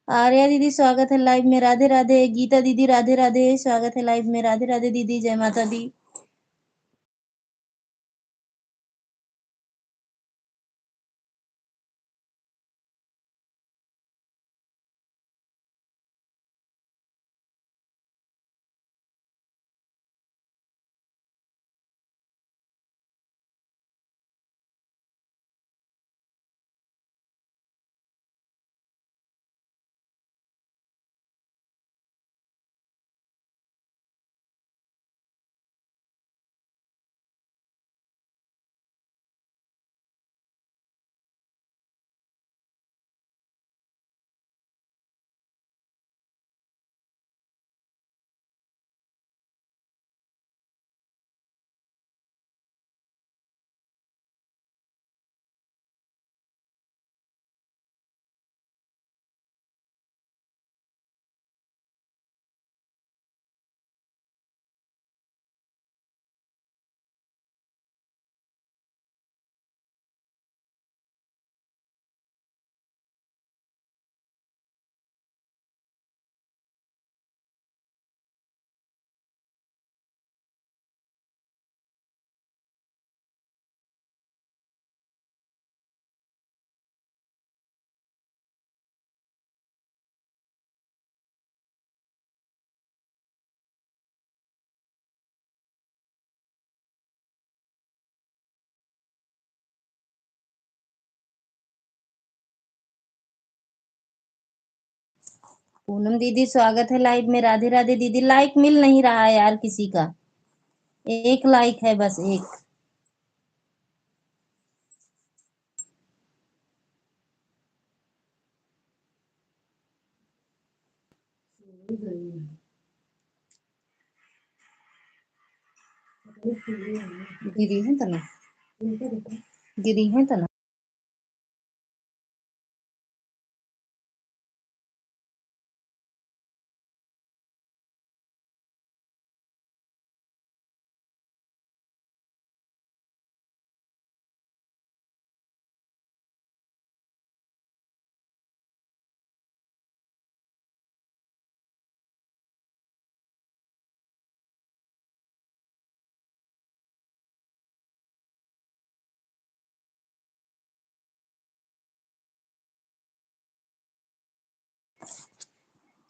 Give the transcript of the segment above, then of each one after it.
आर्या दीदी स्वागत है लाइव में, राधे राधे। गीता दीदी राधे राधे, स्वागत है लाइव में, राधे राधे दीदी, जय माता दी। पूनम दीदी स्वागत है लाइव में, राधे राधे दीदी। लाइक मिल नहीं रहा है यार किसी का, एक लाइक है बस, एक। गिरी है तना, गिरी है तना।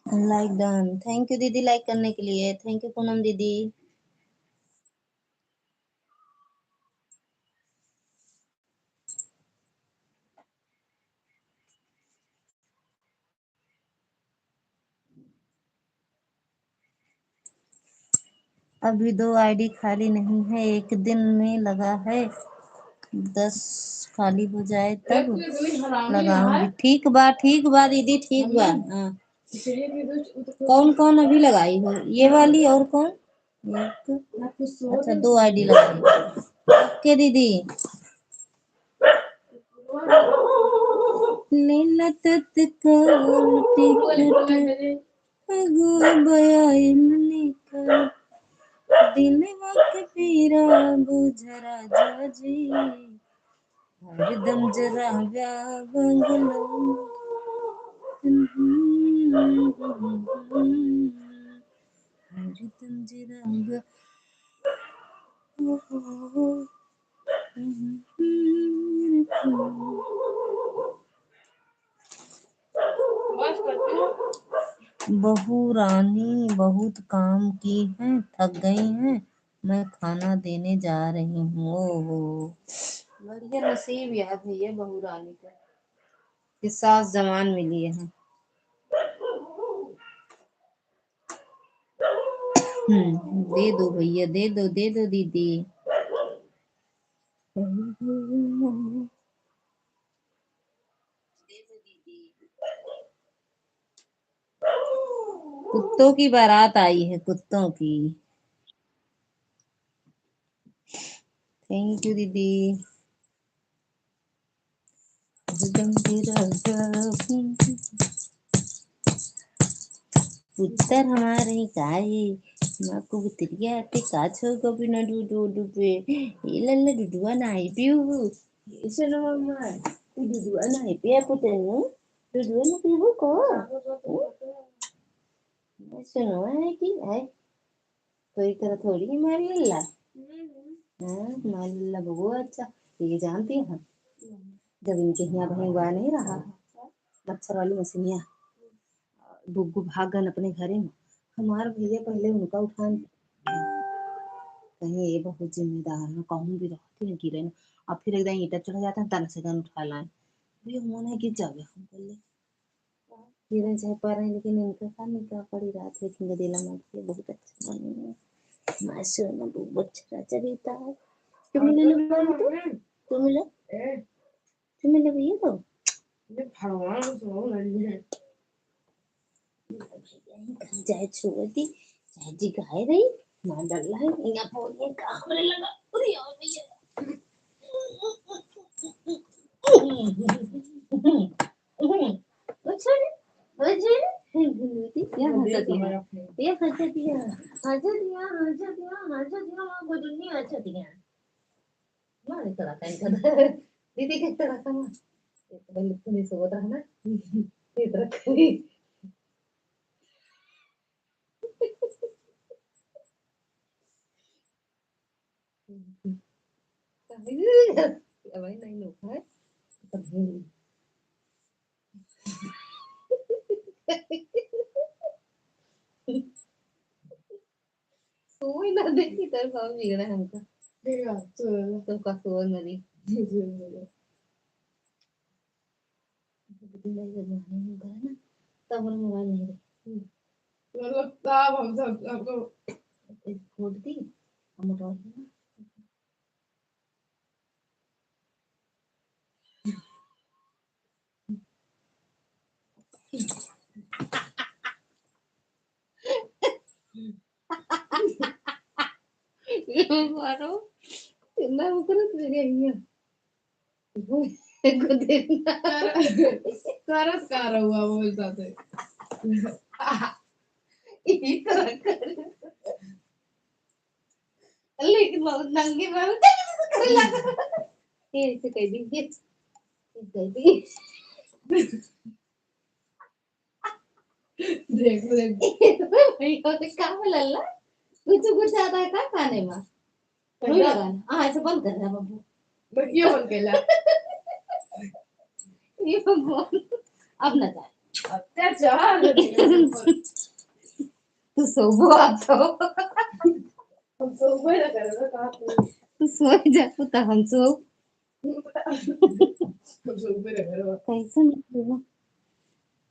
लाइक डन, थैंक यू दीदी लाइक करने के लिए, थैंक यू पूनम दीदी। अभी 2 आईडी खाली नहीं है, एक दिन में लगा है, 10 खाली हो जाए तब लगाऊंगी। ठीक बा दीदी, ठीक बा। हाँ। कौन कौन अभी लगाई हो? ये वाली और कौन? एक, अच्छा 2 आईडी लगाई। ओके दीदी। लीला तत्काल टिकट अगुआ बयाइन निकल, दिलवा के पीरा बुझ राजा जी, हरदम जरा बंगलो। हरदम जरा बहू रानी बहुत काम की है, थक गई हैं, मैं खाना देने जा रही हूँ। ओहो, बढ़िया नसीब यार भैया बहू रानी का, कि सास जवान मिली है। दे दो भैया, दे दो दीदी। कुत्तों की बारात आई है, कुत्तों की। थैंक यू दीदी। पुत्तर हमारे काहे माँ को बुतरिया ते काछो को बिना डूडू डूबे, ये लल्ला डुडुआ नाई पियो, इसे ना मम्मा तू डुडुआ नाई पिया पुत्तर। तो जो ना पीबो को सुनो है कि है कोई तरह थोड़ी है मारी अल्लाह। हाँ मारी अल्लाह बबू अच्छा ये जानती है जब इनके यहाँ कहीं हुआ नहीं रहा मच्छर वाली मछलियाँ बुग्गू भाग गन अपने घरे में हमारे भैया पहले उनका उठान कहीं ये बहुत जिम्मेदार है कहूँ भी रहती है गिरे ना और फिर एकदम ईटा चढ़ जाता है तन से गन उठा लाए भैया मन है गिर जावे हम पहले गिरे चाहे पा रहे लेकिन इनका काम क्या पड़ी रात लेकिन दिला मत बहुत अच्छा बने माशा ना बहुत अच्छा चरिता है तुम ले लो तुम ले भैया तो चाहे छोटी चाहे जी गाय रही ना डर रहा है यहाँ पर ये काम रे लगा अरे यार भैया अच्छा अच्छा ये हंसती है ये हंसती है मां को दुनिया हंसती है मां ने करा था दीदी के तरह का मां ये तो बिल्कुल नहीं सोच रहा ना ये तरह करी भाई नहीं नुका है तभी सोई ना देखी तर भाव बिगड़ा हमका देखा तो का सो नदी नहीं करना ना तब हम मोबाइल नहीं मतलब तब हम सब आपको खोल दी हम उठा मारो इतना मुकरत गई है को देखना करत का रहुआ बोलता थे इसी तरह कर लेकिन बहुत नंगे बाल कर लगा ये ऐसे कह दीजिए कह दी देख देख भैया तो काम लल्ला कुछ ज्यादा है का खाने में नहीं लगाना हाँ ऐसे बंद कर रहा बाबू ये बंद केला ये भगवान अब न जाए अत्याचार तू सोबो आप तो हम सोबो ना कर रहा कहां तू सो जा तो हम सो हम सोबो ना कर कैसे नहीं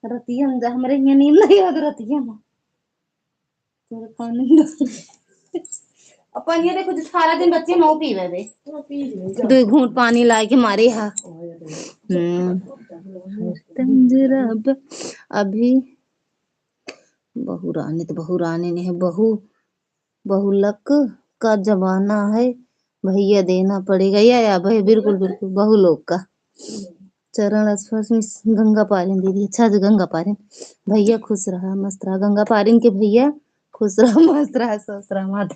रतिया में हमरे यहाँ नींद नहीं आती रतिया में तेरे खाने अपन ये देखो जो सारा दिन बच्चे मऊ पीवे दे दो घूंट पानी ला के मारे हा जरा अभी बहू रानी ने बहू बहुलक का जमाना है भैया देना पड़ेगा या भाई बिल्कुल बिल्कुल बहू लोग का चरण स्पर्श में गंगा पारिन दीदी अच्छा जो गंगा पारिन भैया खुश रहा मस्त रहा गंगा पारिन के भैया खुश रहा मस्त रहा स्वस्थ रहा माता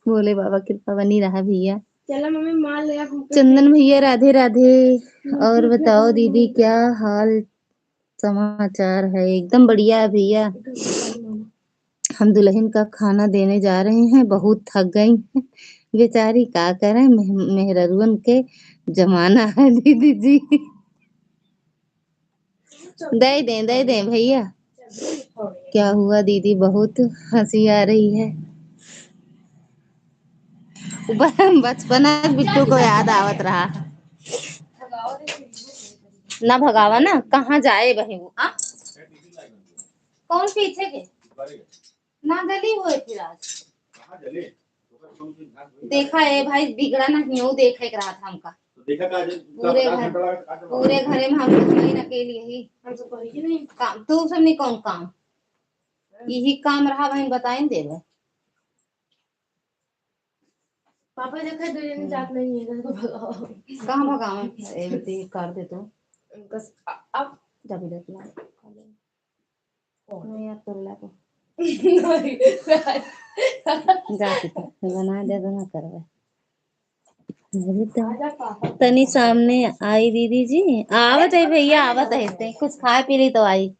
बोले बाबा कृपा बनी रहा भैया चलो मम्मी मार ले चंदन भैया राधे राधे और बताओ दीदी क्या हाल समाचार है एकदम बढ़िया है भैया हम दुल्हन का खाना देने जा रहे हैं बहुत थक गई बेचारी क्या करें मेहररुअन के जमाना है दीदी जी दे दे भैया क्या हुआ दीदी बहुत हंसी आ रही है बचपना बिट्टू को याद आवत रहा ना भगावा ना कहाँ जाए बहन कौन पीछे के ना गली हुए फिर आज देखा है भाई बिगड़ा नहीं हो देखे रहा था हमका पूरे घरे में हम नहीं अकेले ही नहीं काम तू सब नहीं कौन काम यही काम रहा बहन बताएं दे पापा देखा दो जन जात नहीं है तो भगाओ कहाँ भगाओ ए कर दे तो अब जब देख ला नहीं यार कर ला तो जाती तो बना दे तो ना करवे अरे तनी सामने आई दीदी जी। आवत है भैया, आवत है, कुछ खाए पी रही तो आई।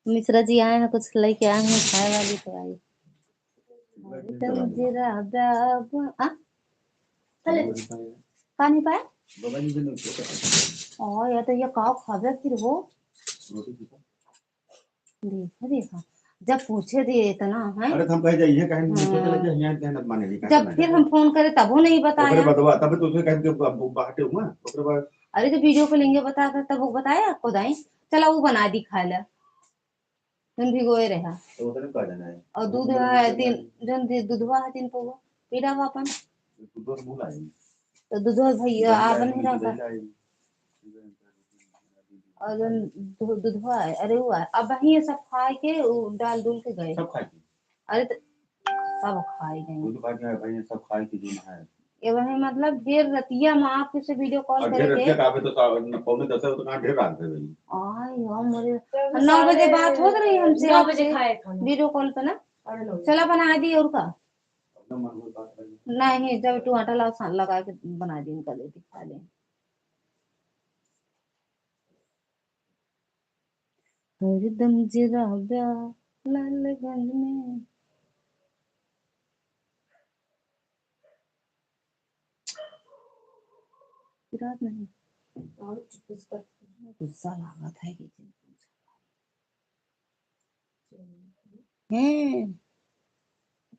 मिश्रा जी आए हैं, कुछ लेके आए हैं खाए वाली तो आई। खा नहीं पाए और या तो ये काव खावे फिर वो देखा देखा जब पूछे दिए इतना है। अरे हम कह जाइए कहीं नीचे चले जाइए, यहाँ ध्यान मानेगी जब फिर हम फोन करे तब वो नहीं बताया। बतवा तब तो उसे कह के बाहर हुआ ओकरे बाद। अरे तो वीडियो को लेंगे बता कर तब वो बताया आपको दाई। चला वो बना दी खा ला तुम भिगोए रहा तो उतने का जाना है और दूध है तीन जन दूधवा है तीन पौवा पीड़ा वापन दूध मुंह लाए तो दूधवा भैया आप नहीं रहा और जन दूधवा है। अरे वो है अब वही ये सब खाए के डाल डूल के गए सब खाए। अरे तो सब खाए गए दूध खा के भाई सब खाए की जो है ये वही मतलब ढेर रतिया में आप किसी वीडियो कॉल ढेर करके रतिया काबे तो पौने 10 तो कहां ढेर रात है भाई। आई यार मेरे 9 बजे बात हो रही हमसे 9 बजे खाए वीडियो कॉल पे ना चला बना दी और का नहीं जब तू आटा लगा के बना दी उनका दे दी खा ले। हरदम जिरा लालगंज में रात नहीं और गुस्सा लागत है कि हैं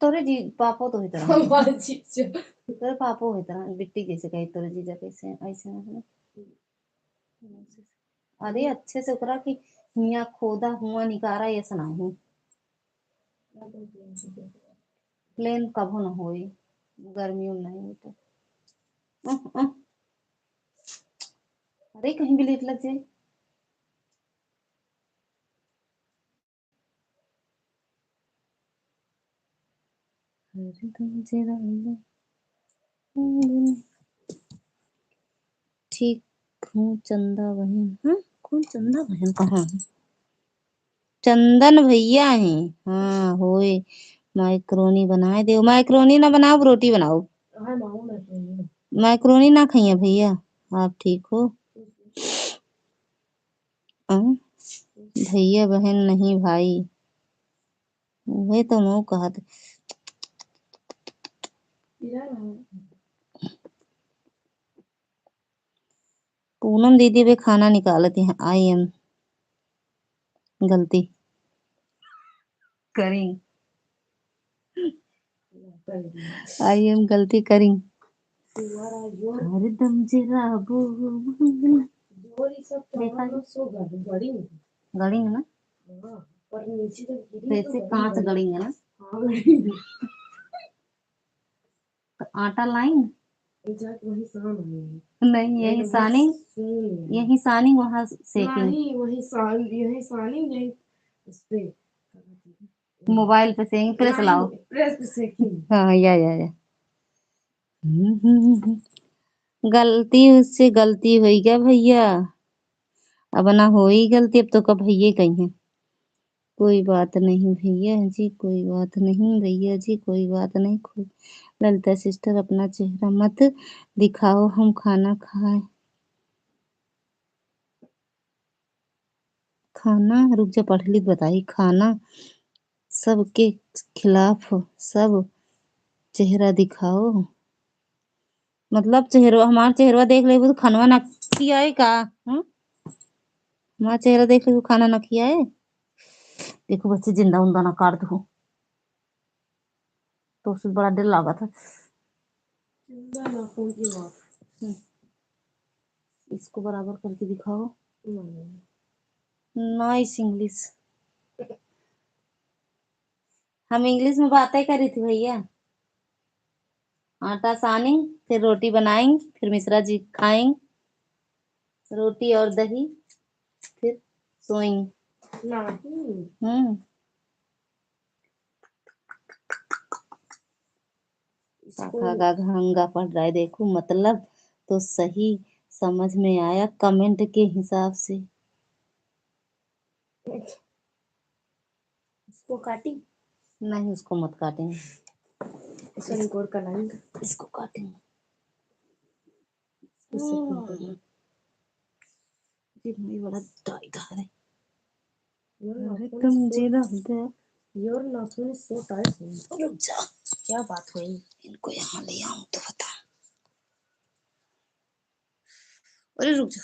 तोरे जी पापो तो इतना तोरे पापो इतना बिट्टी जैसे कही तोरे जीजा कैसे ऐसे मतलब अरे अच्छे से उकरा कि हिया खोदा हुआ निकारा ये सुनाही प्लेन कभो न होई गर्मियों में नहीं होता। अरे कहीं भी लेट लग जाए ठीक हूँ चंदा बहन। हाँ कौन चंदा बहन कहाँ है चंदन भैया हैं। हाँ होए माइक्रोनी बनाए दे माइक्रोनी ना बनाओ रोटी बनाओ मैक्रोनी ना खाइए भैया आप ठीक हो। भैया बहन नहीं भाई वही तो मैं कहा था। पूनम दीदी भी खाना निकालती हैं आई एम गलती करी आई एम गलती करी हरदम जरा गड़ी है ना वैसे कांच गड़ी है ना तो आटा लाइन नहीं यही सानी वहां सेकेंगे मोबाइल पे सेकेंगे प्रेस लाओ हाँ या गलती उससे गलती हुई क्या भैया अब ना हो ही गलती अब तो कब भैया कही है कोई बात नहीं भैया जी कोई बात नहीं भैया जी कोई बात नहीं कोई ललिता सिस्टर अपना चेहरा मत दिखाओ हम खाना खाए खाना रुक जा पढ़ लिख बताई खाना सबके खिलाफ सब चेहरा दिखाओ मतलब चेहरा हमारा चेहरा देख ले तो खाना ना किया है का हमारा चेहरा देख ले खाना ना किया है देखो बच्चे जिंदा उंदा ना काट दो तो उससे बड़ा डर लगा था इसको बराबर करके दिखाओ नाइस इंग्लिश हम इंग्लिश में बातें करी थी भैया आटा सानेंगे फिर रोटी बनाएंगे फिर मिश्रा जी खाएंगे रोटी और दही फिर सोएंगे काका का घंगा पड़ रहा है देखो मतलब तो सही समझ में आया कमेंट के हिसाब से उसको काटी नहीं उसको मत काटेंगे इसको रिकॉर्ड कराएंगे, इसको काटेंगे। इससे फोन करना। ये भाई बड़ा टाइगर है। योर अरे नाखून तुम is so- जीरा दे। योर नाखून is so tight। रुक जा, क्या बात हुई? इनको यहाँ ले आऊं तो बता। अरे रुक जा,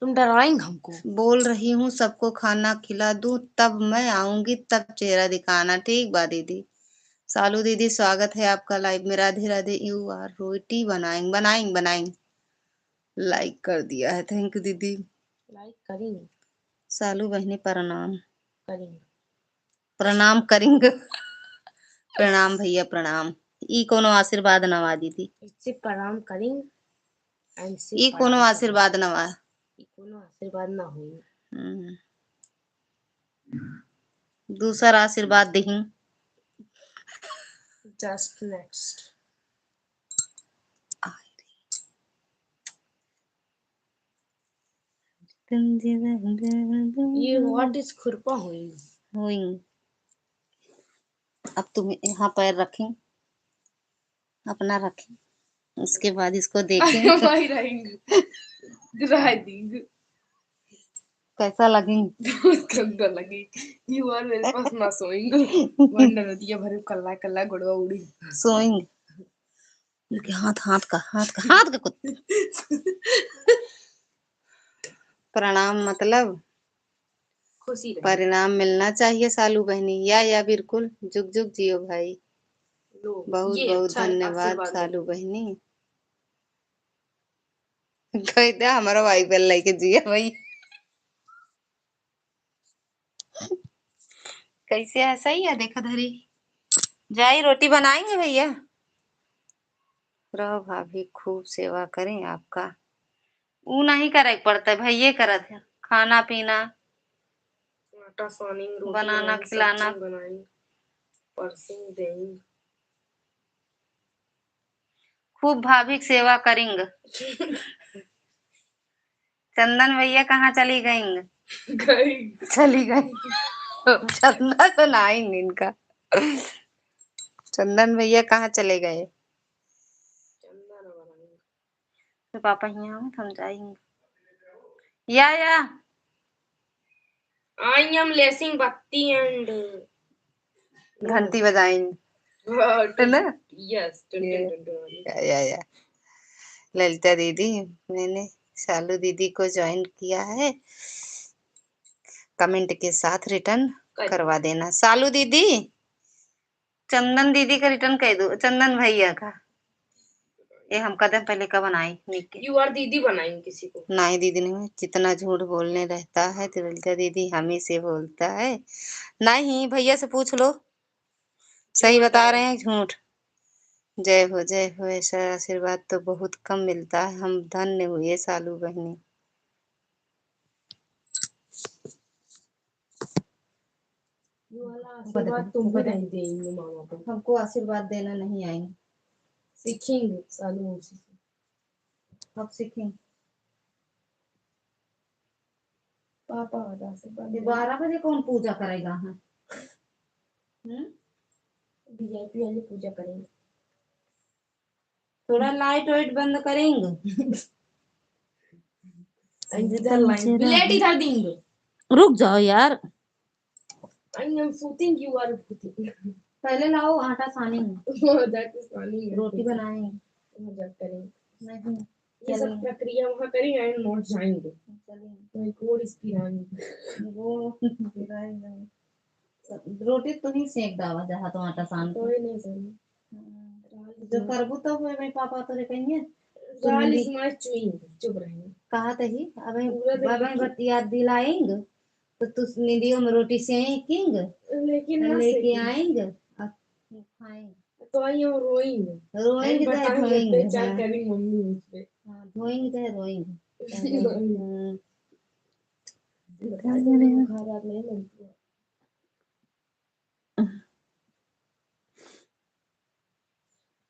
तुम डराएंगे हमको। बोल रही हूँ सबको खाना खिला दूं, तब मैं आऊंगी, तब चेहरा दिखाना। ठीक बा दीदी। सालू दीदी स्वागत है आपका लाइव में। राधे राधे। यू आर रोटी बनाएंगे बनाएंगे बनाएंगे। लाइक कर दिया है, थैंक यू दीदी। लाइक करेंगे सालू बहनी प्रणाम। करेंगे। प्रणाम करेंगे। प्रणाम भैया प्रणाम। ई कोनो आशीर्वाद नवा दीदी। इससे प्रणाम करेंगे एंड से ई कोनो आशीर्वाद नवा। कोनो आशीर्वाद ना हुई। दूसरा आशीर्वाद दही। Just next. ये व्हाट इज खुरपा हुई? अब तुम यहाँ पैर रखें, अपना रखें, उसके बाद इसको देखें वही रहेंगे, रहेंगे। कैसा लगेंगे। बहुत गंदा लगी। यू आर मेरे पास ना सोएंगे। वंडर दिया भरे कल्ला कल्ला गुड़वा उड़ी। सोएंगे। इनके हाथ का कुत्ते। प्रणाम मतलब खुशी रहे। परिणाम मिलना चाहिए सालू बहनी। या बिल्कुल। जुग जुग जियो भाई। बहुत ये बहुत अच्छा धन्यवाद आशीर्वाद सालू बहनी। कहते हमारा भाई बल लेके जिया भाई। कैसे है? सही है। देखो धरी जाई रोटी बनाएंगे भैया। रहो भाभी खूब सेवा करें आपका। ऊ नहीं करे पड़ता है, भैया करत है। खाना पीना आटा सानिंग, रोटी बनाना बनाई, खिलाना। सब्जी बनाई, परसिंग देंगे। खूब भाभी की सेवा करेंगे। चंदन भैया कहाँ चली गई? चली गई। चंदा तो नाएंगे इनका। चंदन भैया कहाँ चले गए? तो पापा यहाँ हम जाएंगे। या I am lacing bhakti and घंटी बजाएंगे ना। yes, या ललिता दीदी, मैंने सालू दीदी को ज्वाइन किया है, कमेंट के साथ रिटर्न करवा देना। सालू दीदी चंदन दीदी का रिटर्न कह दो, चंदन भैया का। ये हम कदम पहले का बनाए यू आर दीदी बनाएंगे किसी को। नहीं दीदी नहीं, जितना झूठ बोलने रहता है तो ललिता दीदी हम ही से बोलता है। नहीं भैया से पूछ लो, सही बता रहे हैं झूठ। जय हो ऐसा आशीर्वाद तो बहुत कम मिलता है। हम धन्य हुए सालू बहनी। ये वाला आशीर्वाद तुम भी नहीं देंगे मामा को। हमको आशीर्वाद देना नहीं आएंगे। सीखेंगे सालू से। अब सीखेंगे। पापा आशीर्वाद 12 बजे कौन पूजा करेगा? वीआईपी वाली पूजा करेंगे। थोड़ा लाइट वाइट बंद करेंगे। बिलेट इधर देंगे। रुक जाओ यार। I am shooting, you are shooting. पहले लाओ आटा सानेंगे। That is funny. रोटी बनाएंगे। मजाक करेंगे। नहीं ये सब प्रक्रिया वहाँ करेंगे एंड नोट जाएंगे। कोई कोड स्पिराएंगे। वो रोटी तो नहीं सेक दावा जहाँ तो आटा सान कोई नहीं सही। जो करबू तो हुए मेरे पापा तो कहेंगे गाल इस मार चुईंगे, चुप रहेंगे। कहा तही अबे बाबा बट याद दिलाएंगे तो तू निधियों में रोटी सेकेंगे, लेकिन लेके आएंगे और खाएंगे। तो आई हम रोएंगे तो धोएंगे। क्या करेंगे मम्मी मुझसे। धोएंगे तो रोएंगे। खराब नहीं लगती है।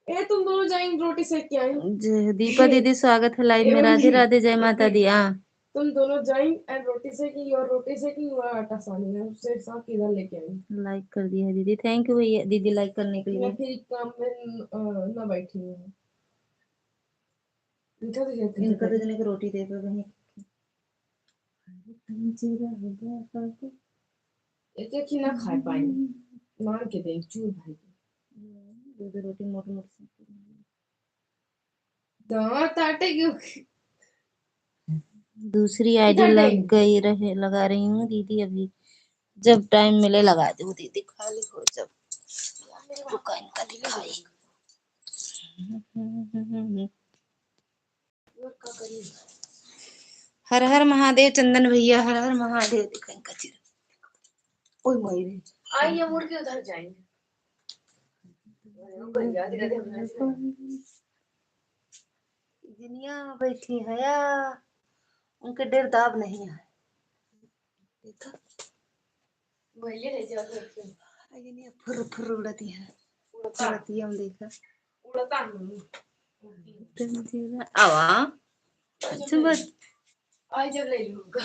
ए तुम दोनों जाएंगे रोटी सेक के आए। दीपा दीदी स्वागत है लाइव में। राधे राधे। जय माता दी। तुम दोनों ज्वाइन एंड रोटी सेकिंग और रोटी सेकिंग और आटा सानी है उससे साथ किधर लेके आई। लाइक कर दिया है दीदी, थैंक यू भैया दीदी लाइक करने के मैं लिए। फिर काम में ना बैठी हूँ। इनका तो कहते इनका थे तो इतने को रोटी दे पे वहीं एक एक ही ना खा पाए मान के देख चूर भाई दो दो रोटी मोटी मोटी दांत आटे क्यों दूसरी आईडी किधर लग गई गई रहे, लगा रही हूँ दीदी अभी, जब टाइम मिले लगा दूँ दीदी, खाली हो जब। रुका इनका दिखाई। और का करी हर हर महादेव चंदन भैया, हर हर महादेव। दिखा इनका चेहरा। ओए मायरे आइए मुड़ के उधर जाएंगे भैया धीरे धीरे दुनिया बैठी है या उनके डेर दाब नहीं है। देखा भैया ले जाओ ये फुर फुर उड़ती है, उड़ता उड़ती है, हम देखा उड़ता नहीं आवा। अच्छा बस आज जब ले लूंगा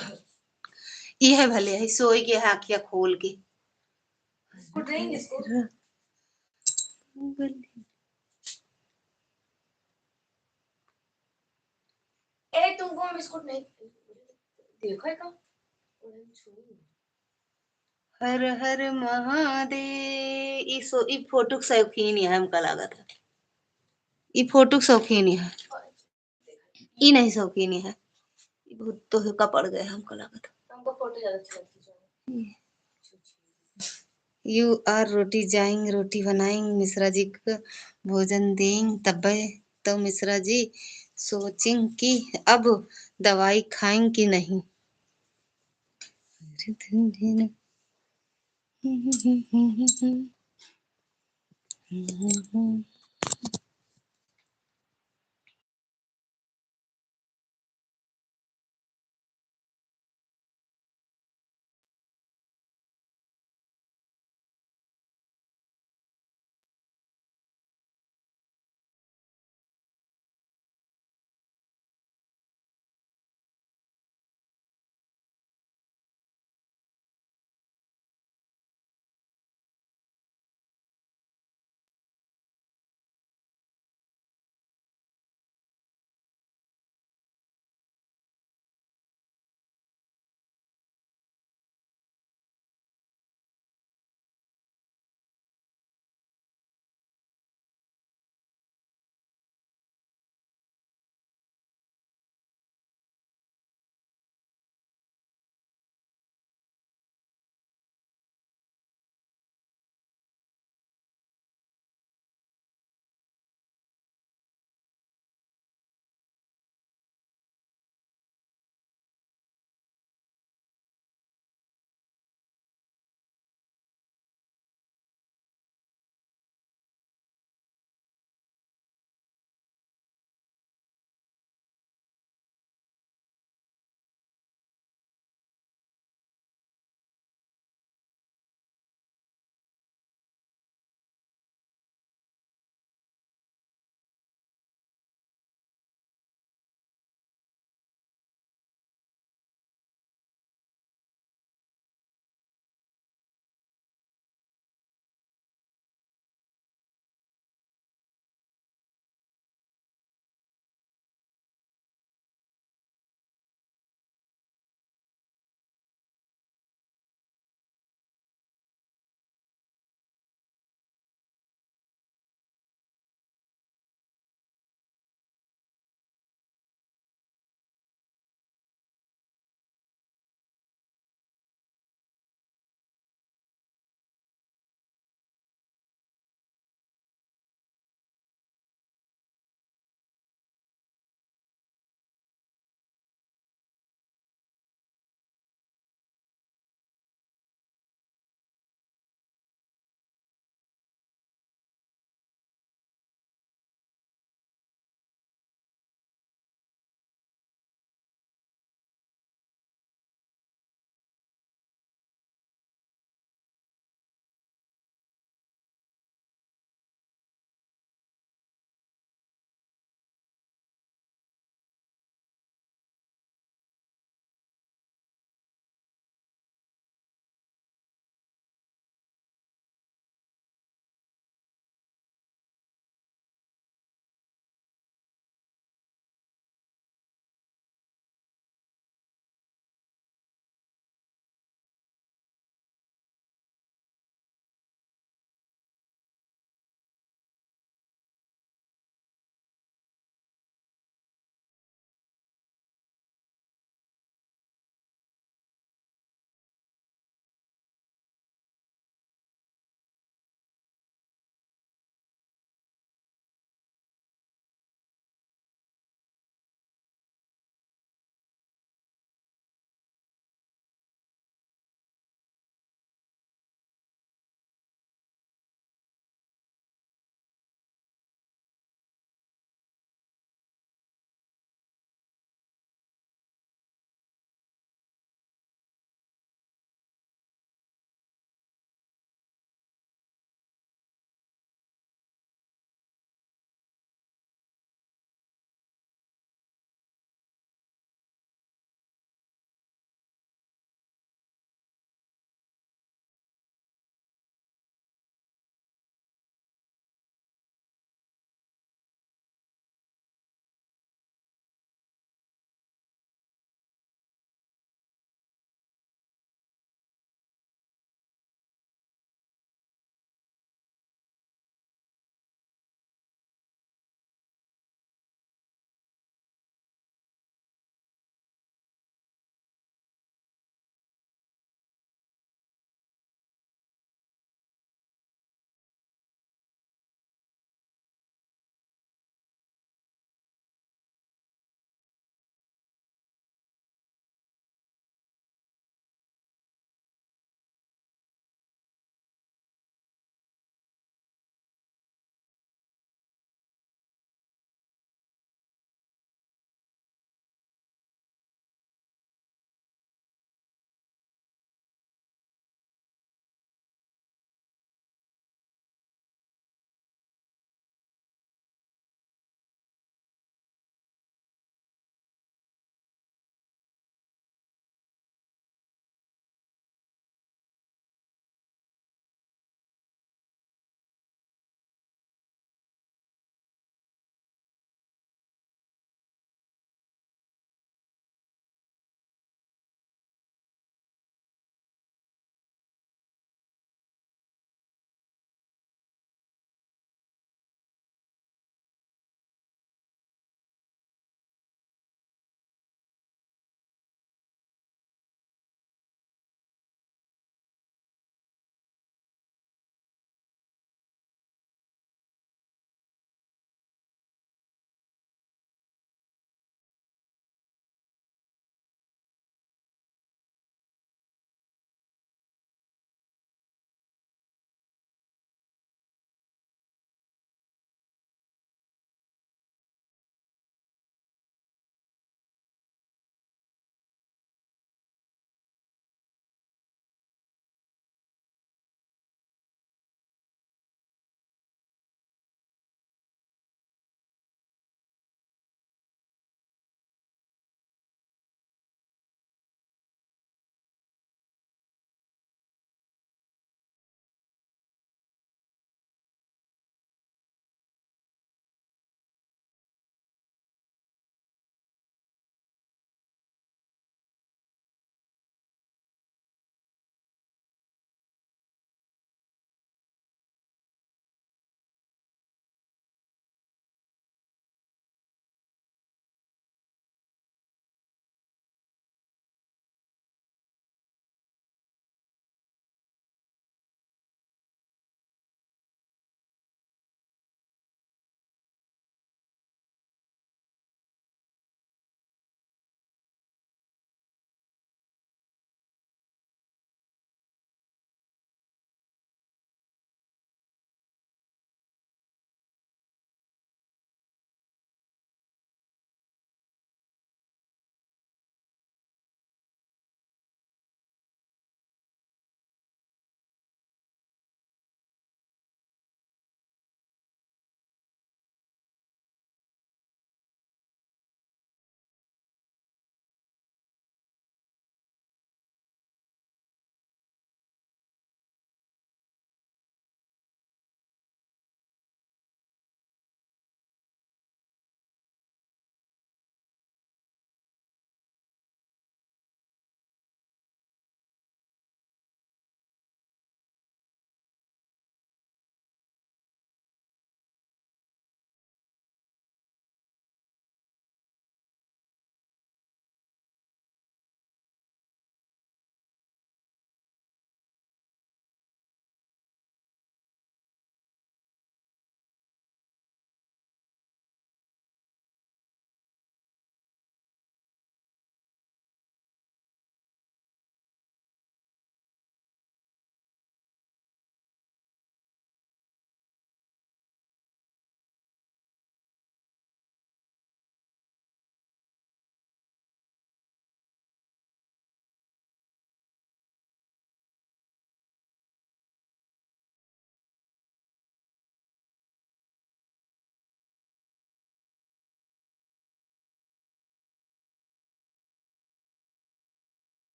ये है भले है सोई के आँखिया खोल के इसको देंगे इसको ए तुमको बिस्कुट नहीं देखा है का हर हर महादेव। ई फोटो के शौकीन है, हमका लागत है ई फोटो के शौकीन है, ई नहीं शौकीन है, ई बहुत तो का पड़ गए हमको लागत हमको फोटो ज्यादा अच्छी लगती है यू आर रोटी जाएंगे, रोटी बनाएंगे, मिश्रा जी को भोजन देंगे, तब तो मिश्रा जी सोचेंगे कि अब दवाई खाएंगे कि नहीं।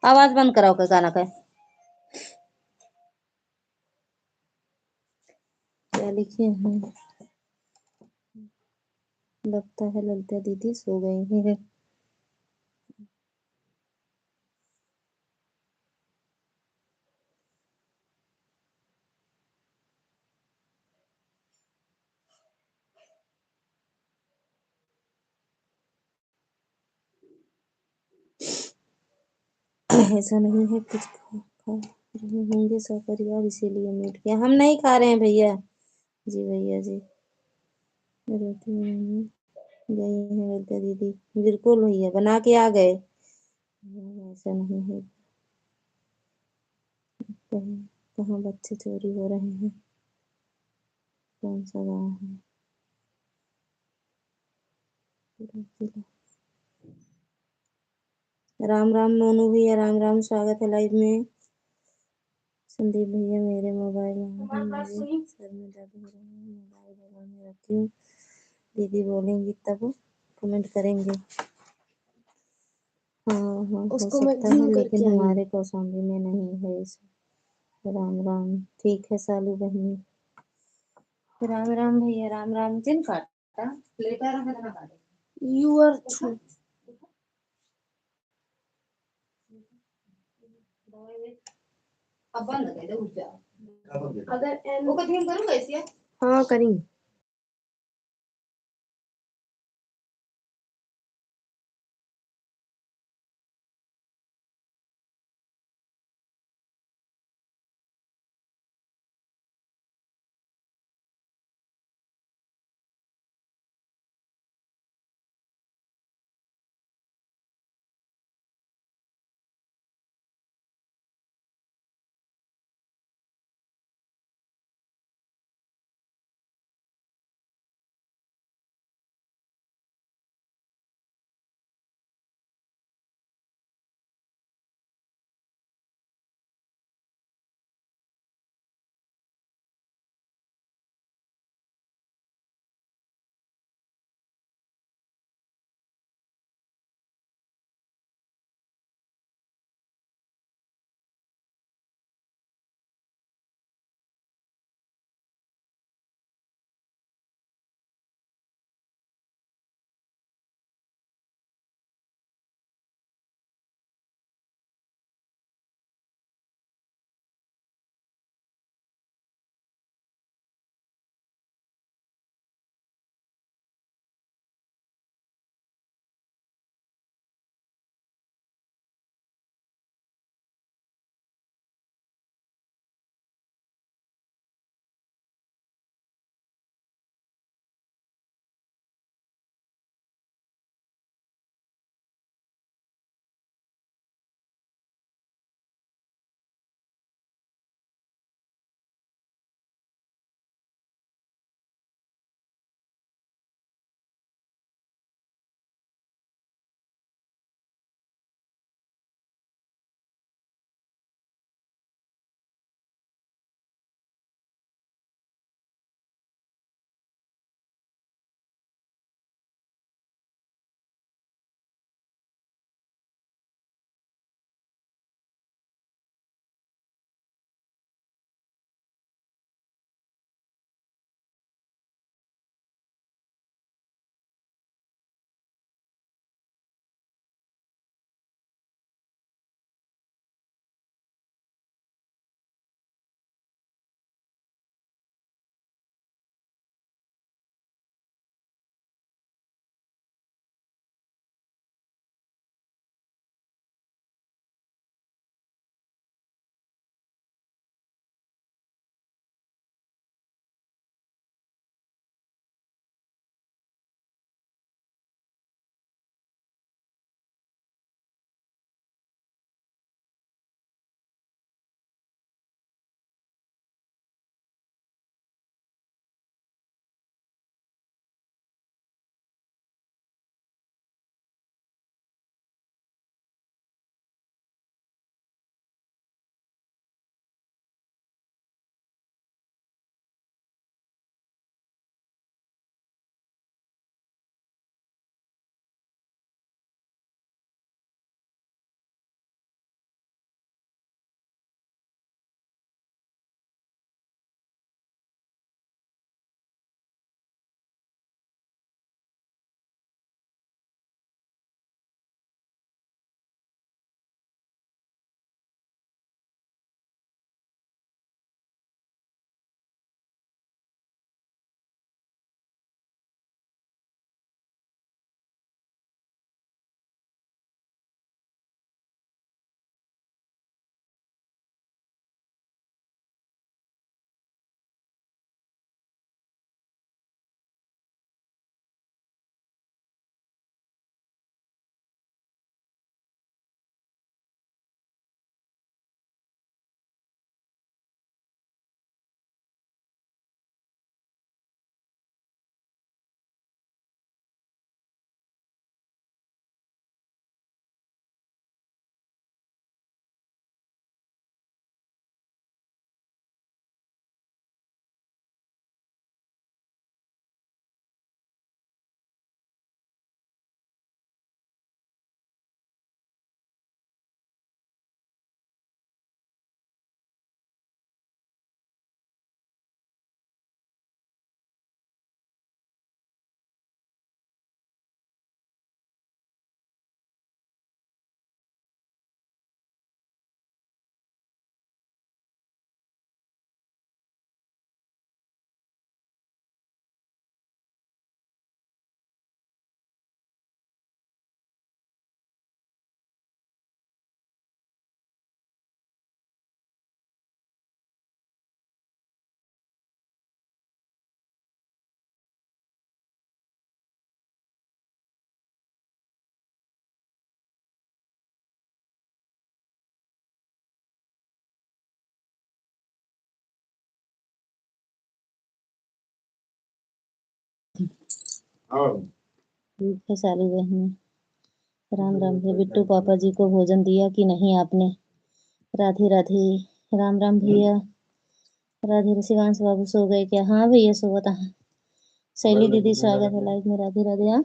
आवाज बंद कराओ के गाना का। क्या लिखे हैं? लगता है ललिता दीदी सो गई है। ऐसा नहीं है, कुछ खा रहे होंगे सपरिवार इसीलिए म्यूट किया। हम नहीं खा रहे हैं भैया जी, भैया जी। रोटी बनाने गई है ललिता दीदी। बिल्कुल भैया बना के आ गए। ऐसा नहीं है। कहाँ बच्चे चोरी हो रहे हैं? कौन सा गाँव है? राम राम मोनू भैया, राम राम, स्वागत है लाइव में। संदीप भैया मेरे मोबाइल मेरे सर में दर्द हो रहा है, मोबाइल बगल में रखी हूँ। दीदी बोलेंगी तब कमेंट करेंगे। हाँ हाँ हो सकता है, लेकिन हमारे कौशाम्बी में नहीं है इस। राम राम। ठीक है सालू बहनी। राम राम भैया, राम राम। जिन काटा लेटा रहा था। यू आर अब बंद कर दे उठ जा। अगर वो कभी हम करूँ कैसे? हाँ करेंगे। ठीक है सालू बहन। राम राम भैया। बिट्टू पापा जी को भोजन दिया कि नहीं आपने? राधे राधे। राम राम भैया। राधे राधे। शिवांश बाबू सो गए क्या? हाँ भैया सो गए। शैली दीदी स्वागत है लाइव में। राधे राधे। हाँ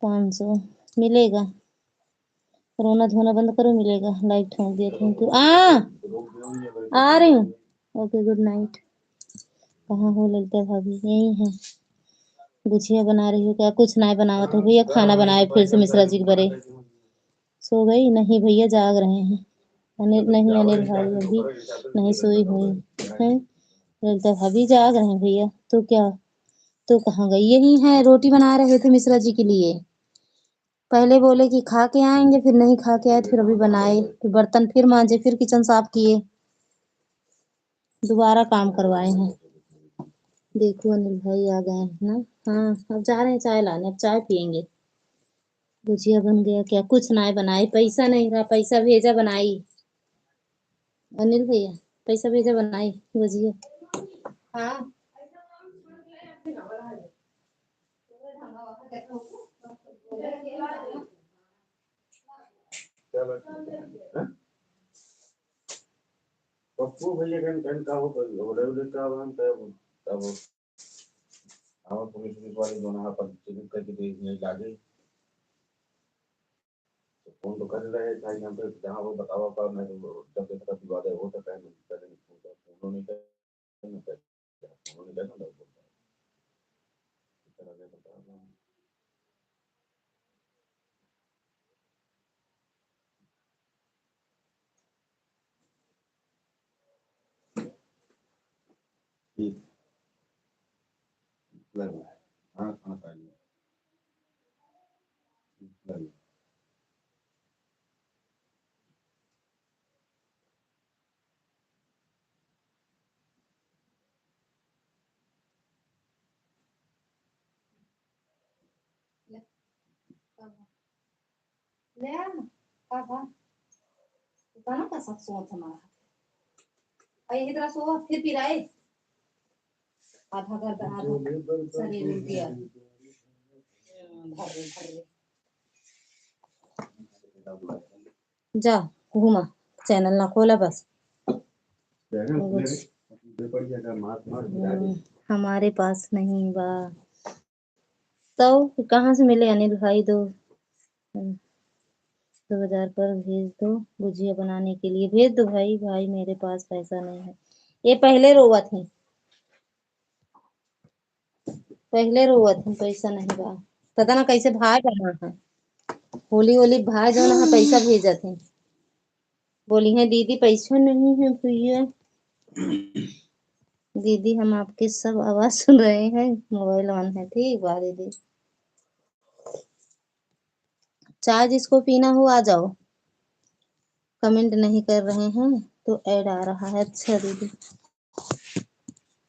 500 मिलेगा। रोना धोना बंद करो, मिलेगा। लाइक ठोक दिया, थैंक यू। आ रही हूँ। Okay good night. कहाँ हो ललिता भाभी? यही है। गुजिया बना रही हो क्या? कुछ ना बनावा तो भैया, खाना बनाए फिर से मिश्रा जी के बरे। सो गई? नहीं भैया जाग रहे हैं। अनिल नहीं, अनिल भाई अभी नहीं सोई हुई है। ललिता भाभी जाग रहे हैं भैया। तो क्या, तो कहाँ गई? यही है, रोटी बना रहे थे मिश्रा जी के लिए। पहले बोले कि खा के आएंगे, फिर नहीं खा के आए, फिर अभी बनाए, फिर बर्तन फिर मांजे, फिर किचन साफ किए, दोबारा काम करवाए हैं। देखो अनिल भाई आ गए हैं ना। हाँ अब जा रहे हैं चाय लाने, अब चाय पियेंगे। गुजिया बन गया क्या? कुछ ना बनाई, पैसा नहीं रहा, पैसा भेजा बनाई। अनिल भैया पैसा भेजा बनाई गुजिया। हाँ पप्पू भैया का हो तब हाँ पुलिस वाले दोनों पर चिन्हित करके देखने लगे। फोन तो कर रहे थे यहाँ पे, जहाँ वो बतावा पर मैं जब देखा विवाद हो सकता है उन्होंने हाँ खाना खा लिया। ले आ ना पापा, दुकानों का सब सोच हमारा। और यही तरह सो फिर पिराए आधा कर आधा शरीर में दिया भर जा घूमा, चैनल ना खोला बस। हमारे पास नहीं बा। तो कहाँ से मिले अनिल भाई? 2000 पर भेज दो गुजिया बनाने के लिए। भेज दो भाई। भाई मेरे पास पैसा नहीं है। ये पहले रोवा थी, पहले रोवा थी, पैसा नहीं बा। पता ना कैसे भाई बना है। होली होली भाई जो ना पैसा भेजा थे। बोली है दीदी पैसा नहीं है भैया। दीदी हम आपके सब आवाज सुन रहे हैं, मोबाइल ऑन है। ठीक बा दीदी। चाय जिसको पीना हो आ जाओ। कमेंट नहीं कर रहे हैं तो ऐड आ रहा है। अच्छा दीदी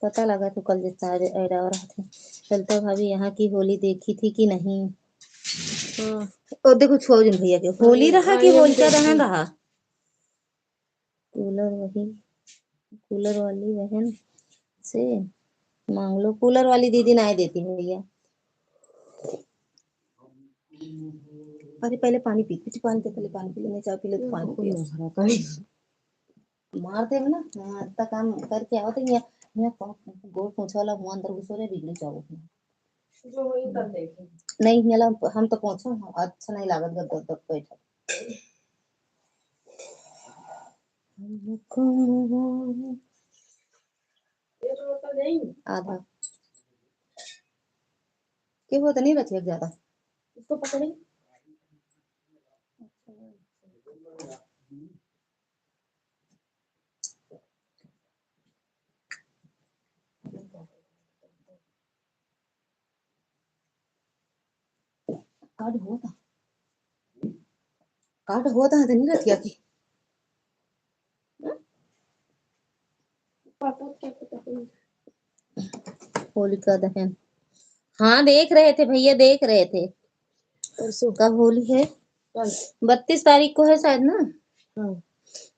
पता लगा तो कल जितना ऐड आ रहा था। चलता भाभी यहाँ की होली देखी थी कि नहीं? और देखो छोड़ भैया के होली रहा कि होली का दहन रहा। कूलर वही, कूलर वाली बहन से मांग लो। कूलर वाली दीदी नहीं देती भैया। अरे पहले पानी पी, कुछ पानी दे, पहले पानी पी ले। मैं चाय पी ले तो पानी पी। मारते हैं ना। हाँ इतना काम करके आओ तो यहाँ गोड़ पोछा वाला हुआ अंदर घुसो रे बिगड़ी जाओ। जो वही कर देखे नहीं मिला। हम तो पहुंचो अच्छा नहीं लागत गद्दर तक बैठा। आधा के वो तो नहीं रखिए ज्यादा इसको पकड़े। कार्ड होता, कार्ड होता है तो नहीं रखिया की। होलिका दहन हाँ देख रहे थे भैया, देख रहे थे। परसों कब होली है? 32 तारीख को है शायद ना।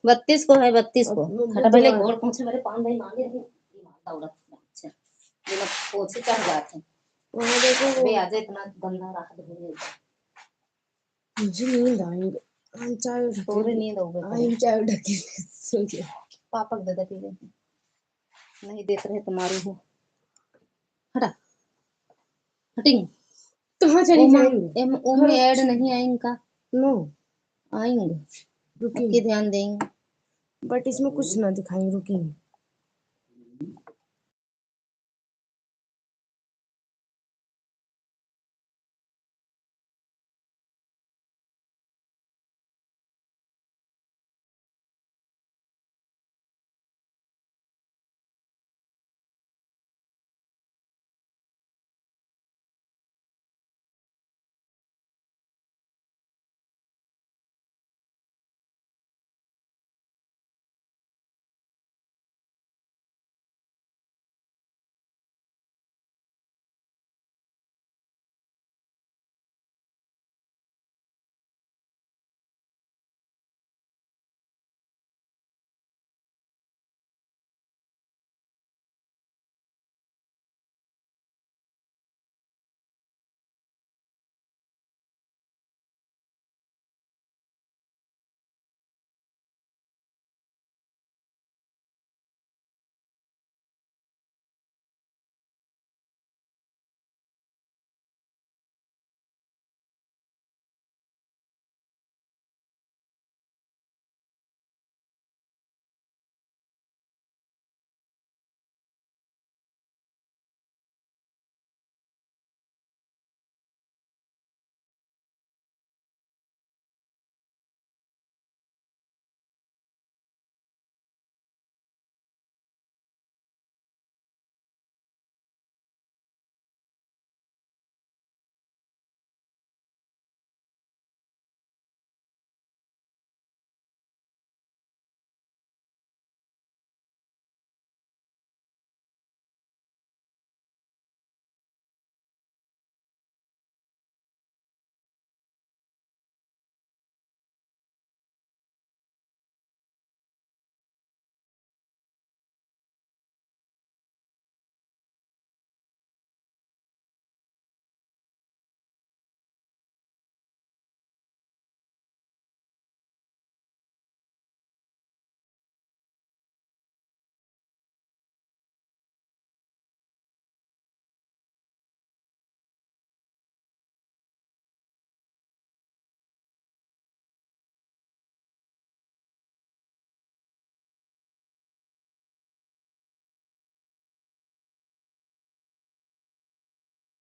32 को है, 32 को। हटा पहले घोड़ पहुंचे मेरे पान भाई मांगे रहे। अच्छा ये लोग पोछे चढ़ जाते हैं। वहाँ देखो अबे आजा, इतना गंदा रहा है। मुझे नींद आएंगे। हम चाय उठा तोरे नींद हो गई हम चाय उठा के सो गए। पापा को दे पी ले, नहीं देते रहे तुम्हारे हो। हटा हटिंग। कहाँ चली जाएंगे? में ऐड नहीं आएंगे का? नो आएंगे, रुकिए, आपके ध्यान देंगे। बट इसमें कुछ ना दिखाएंगे, रुकिए।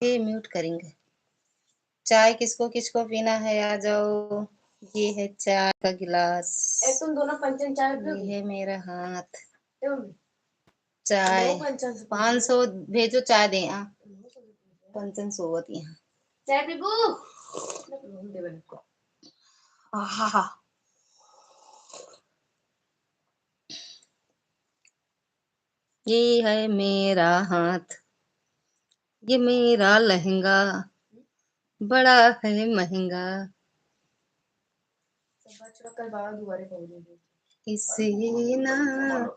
ये म्यूट करेंगे। चाय किसको किसको पीना है आ जाओ। ये है चाय का गिलास, तुम दोनों पंचन चाय ये है मेरा हाथ। तुम चाय 500 500 भेजो, चाय दे। पंचन सोवत यहाँ। चाय पीबू। आहा, ये है मेरा हाथ, ये मेरा लहंगा, बड़ा है महंगा, कल बाबा दोबारा पहुंचे इसे ना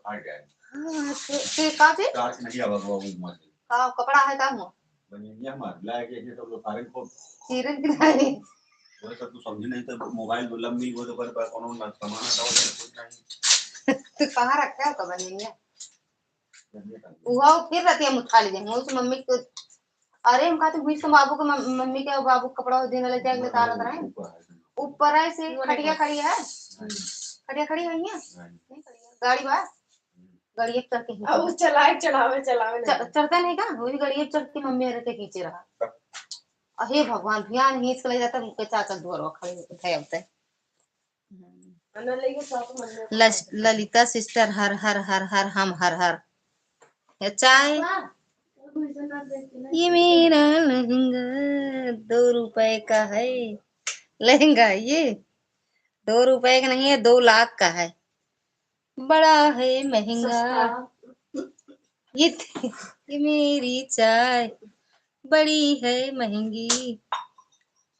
आ गया हाथ के काजे चार्ज नहीं आवा वो मत का कपड़ा है का मुंह बनिया मार लाके ये सब लोग सारे को चीरन की नहीं। वो सब तू समझी नहीं तो मोबाइल दुलम मिल वो तो पर कौन ना सामान आता हो कुछ नहीं तो कहाँ रखा है कबर नहीं है वो फिर रहती है मुठा लीजिए उस मम्मी को। अरे हम कहते हुई तो बाबू को मम्मी के बाबू कपड़ा देने ले जाएंगे तारा तरह ऊपर है से खटिया खड़ी है, खटिया खड़ी हुई है नहीं खड़ी है गाड़ी बाहर गाड़ी एक चढ़ के अब चलाए चलावे चढ़ता नहीं का वो भी गाड़ी चढ़ के मम्मी रह के खींचे रहा। हे भगवान ध्यान खींच के ले जाता मुझे चाचा दूर खड़े थे अब तक। ललिता सिस्टर हर हर हर हर हम हर हर। चाय ये मेरा लहंगा 2 रुपए का है। लहंगा ये 2 रुपए का नहीं है, 2 लाख का है, बड़ा है महंगा। ये ये मेरी चाय बड़ी है महंगी,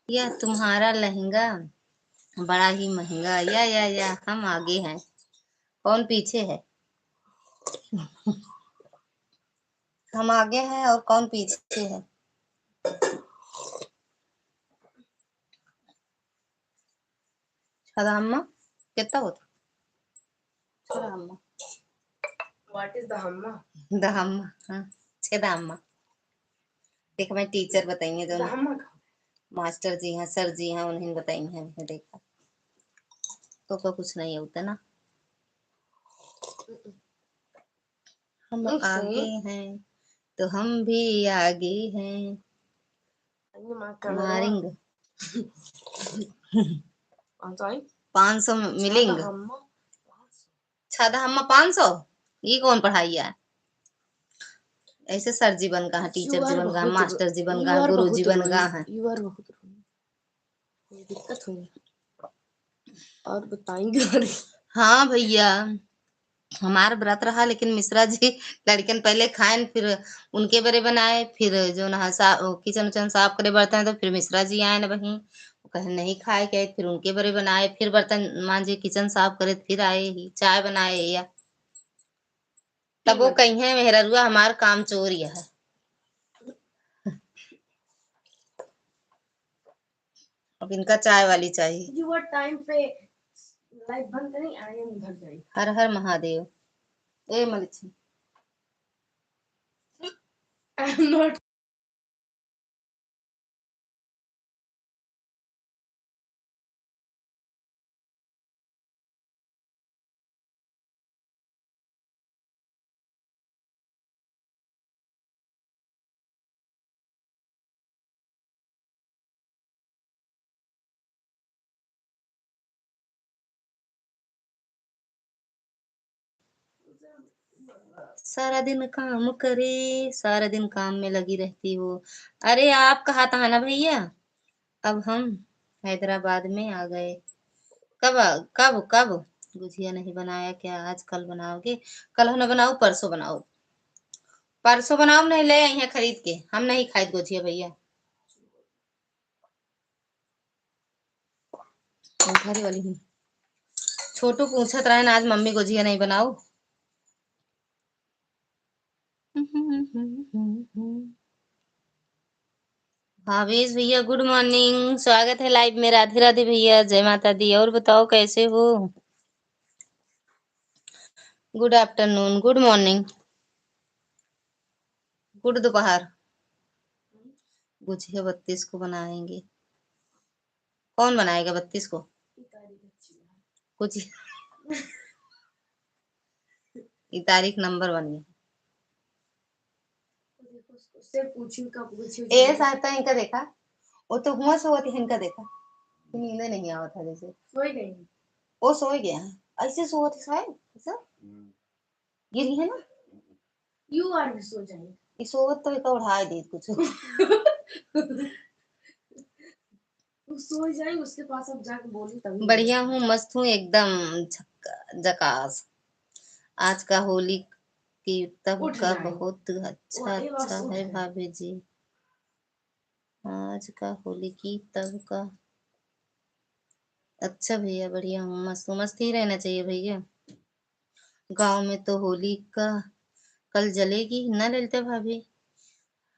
यह तुम्हारा लहंगा बड़ा ही महंगा। या हम आगे हैं, कौन पीछे है? हम आगे हैं और कौन पीछे है? छदा अम्मा कितना होता छदा अम्मा व्हाट इज द हम्मा? दहम्मा हाँ छदा अम्मा। देख मैं टीचर बताएंगे जो द हम्मा मास्टर जी हैं सर जी हैं उन्हें बताएंगे हमने देखा तो क्या कुछ नहीं होता ना। हम आगे हैं तो हम भी आगे हैं मारेंगे। 500 मिलेंगे। छादा हम्मा 500 ये कौन पढ़ाई है? ऐसे सर जी बन गए हैं टीचर जी बन गए मास्टर जी बन गए गुरु जी बन गए हैं। यू आर बहुत कोई दिक्कत हुई और बताएंगे। हाँ भैया हमारा व्रत रहा लेकिन मिश्रा जी लड़कन पहले खाएं फिर उनके बड़े बनाए फिर जो ना किचन उचन साफ करे बर्तन तो फिर मिश्रा जी आए ना वहीं वो कहे नहीं खाए गए फिर उनके बड़े बनाए फिर बर्तन मांजे किचन साफ करे फिर आए ही चाय बनाए या तब वो कही है मेहरुआ हमार काम चोर यह है। अब इनका चाय वाली चाहिए। युवा टाइम पे लाइव बंद करें आगे उधर जाए। हर हर महादेव। ए मलिक आई एम नॉट सारा दिन काम करे सारा दिन काम में लगी रहती हो। अरे आप कहा था ना भैया अब हम हैदराबाद में आ गए। कब कब गुजिया नहीं बनाया क्या आज कल बनाओगे? कल हो ना बनाओ परसों बनाओ। परसों बनाओ नहीं ले आई हैं खरीद के हम नहीं खाए गुजिया भैया। घरे वाली हूँ छोटू पूछत रहे ना आज मम्मी गुजिया नहीं बनाओ। भावेश भैया गुड मॉर्निंग स्वागत है लाइव में। राधे राधे भैया जय माता दी। और बताओ कैसे हो? Good afternoon good morning good दोपहर। गुजिया 32 को बनाएंगे। कौन बनाएगा 32 को? गुजिया ये तारीख नंबर बन गई। उससे पूछी कब पूछी ए साता इनका देखा वो तो हुआ सो थी इनका देखा नींद नहीं आवा था जैसे सोई गई। वो सो गया ऐसे सो थी शायद ऐसा गिरी है ना। यू आर भी सो जाए ये सोवत तो एक उठाए दी कुछ सो जाए उसके पास अब जाके बोली तभी बढ़िया हूँ मस्त हूँ एकदम जकास। आज का होली की तब का बहुत अच्छा अच्छा है भाभी जी। आज का होली की तब का अच्छा भैया बढ़िया हूँ मस्त हूँ मस्त ही रहना चाहिए भैया। गांव में तो होली का कल जलेगी ना ललिता भाभी।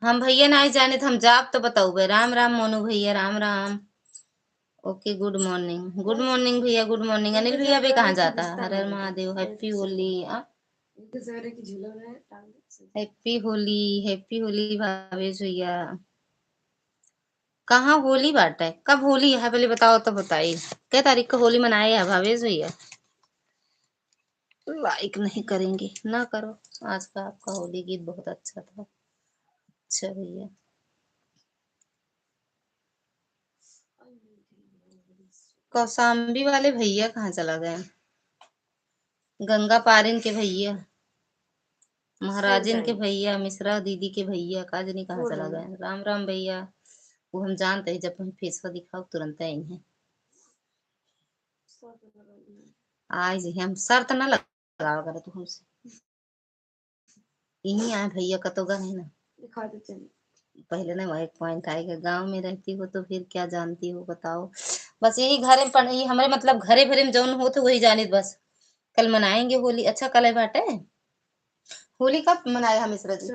हम भैया ना जाने तो हम जाप तो बताऊ भाई। राम राम मोनू भैया Ram Ram. Okay good morning भैया गुड मॉर्निंग। अनिल भैया भी कहाँ जाता है? हर हर महादेव हैप्पी होली। हैप्पी होली भावेश भैया। कहाँ होली बाटा है? कब होली है पहले बताओ तो बताइए क्या तारीख को होली मनाए है भावेश भैया? लाइक नहीं करेंगे ना करो। आज का आपका होली गीत बहुत अच्छा था। अच्छा भैया कौशाम्बी वाले भैया कहाँ चला गए? गंगा पारिन के भैया महाराजिन के भैया मिश्रा दीदी के भैया काजनी कहाँ चला गए? राम राम भैया। वो हम जानते हैं जब हम फेसवा दिखाओ तुरंत आई हैं। आज हम शर्त ना लगा कर तू हमसे यही आए भैया का तो गए ना दिखा दे चलिए। पहले ना एक पॉइंट आएगा। गांव में रहती हो तो फिर क्या जानती हो बताओ। बस यही घरे पर ये हमारे मतलब घरे भरे में जौन हो तो वही जाने बस। कल मनाएंगे होली। अच्छा कल है बाटे होली कब मनाए हम मिश्रा जी?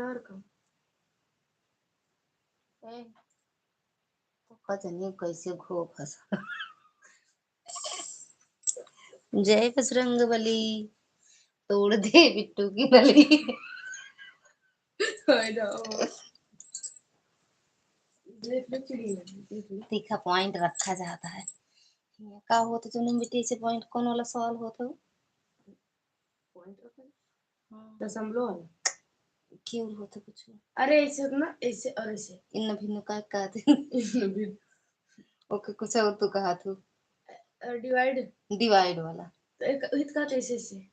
पता कैसे घो फंसा। जय बजरंग बली, तोड़ दे बिट्टू की नली। I know. तीखा पॉइंट रखा जाता है। का हो तो तुमने बेटी से पॉइंट कौन वाला सवाल हो तो पॉइंट रखा दशमलव वाला क्यों हो तो कुछ अरे ऐसे ना ऐसे और ऐसे इन भिन्न का कहते इन भी ओके कुछ और तो कहा तू डिवाइड डिवाइड वाला तो एक हित का ऐसे ऐसे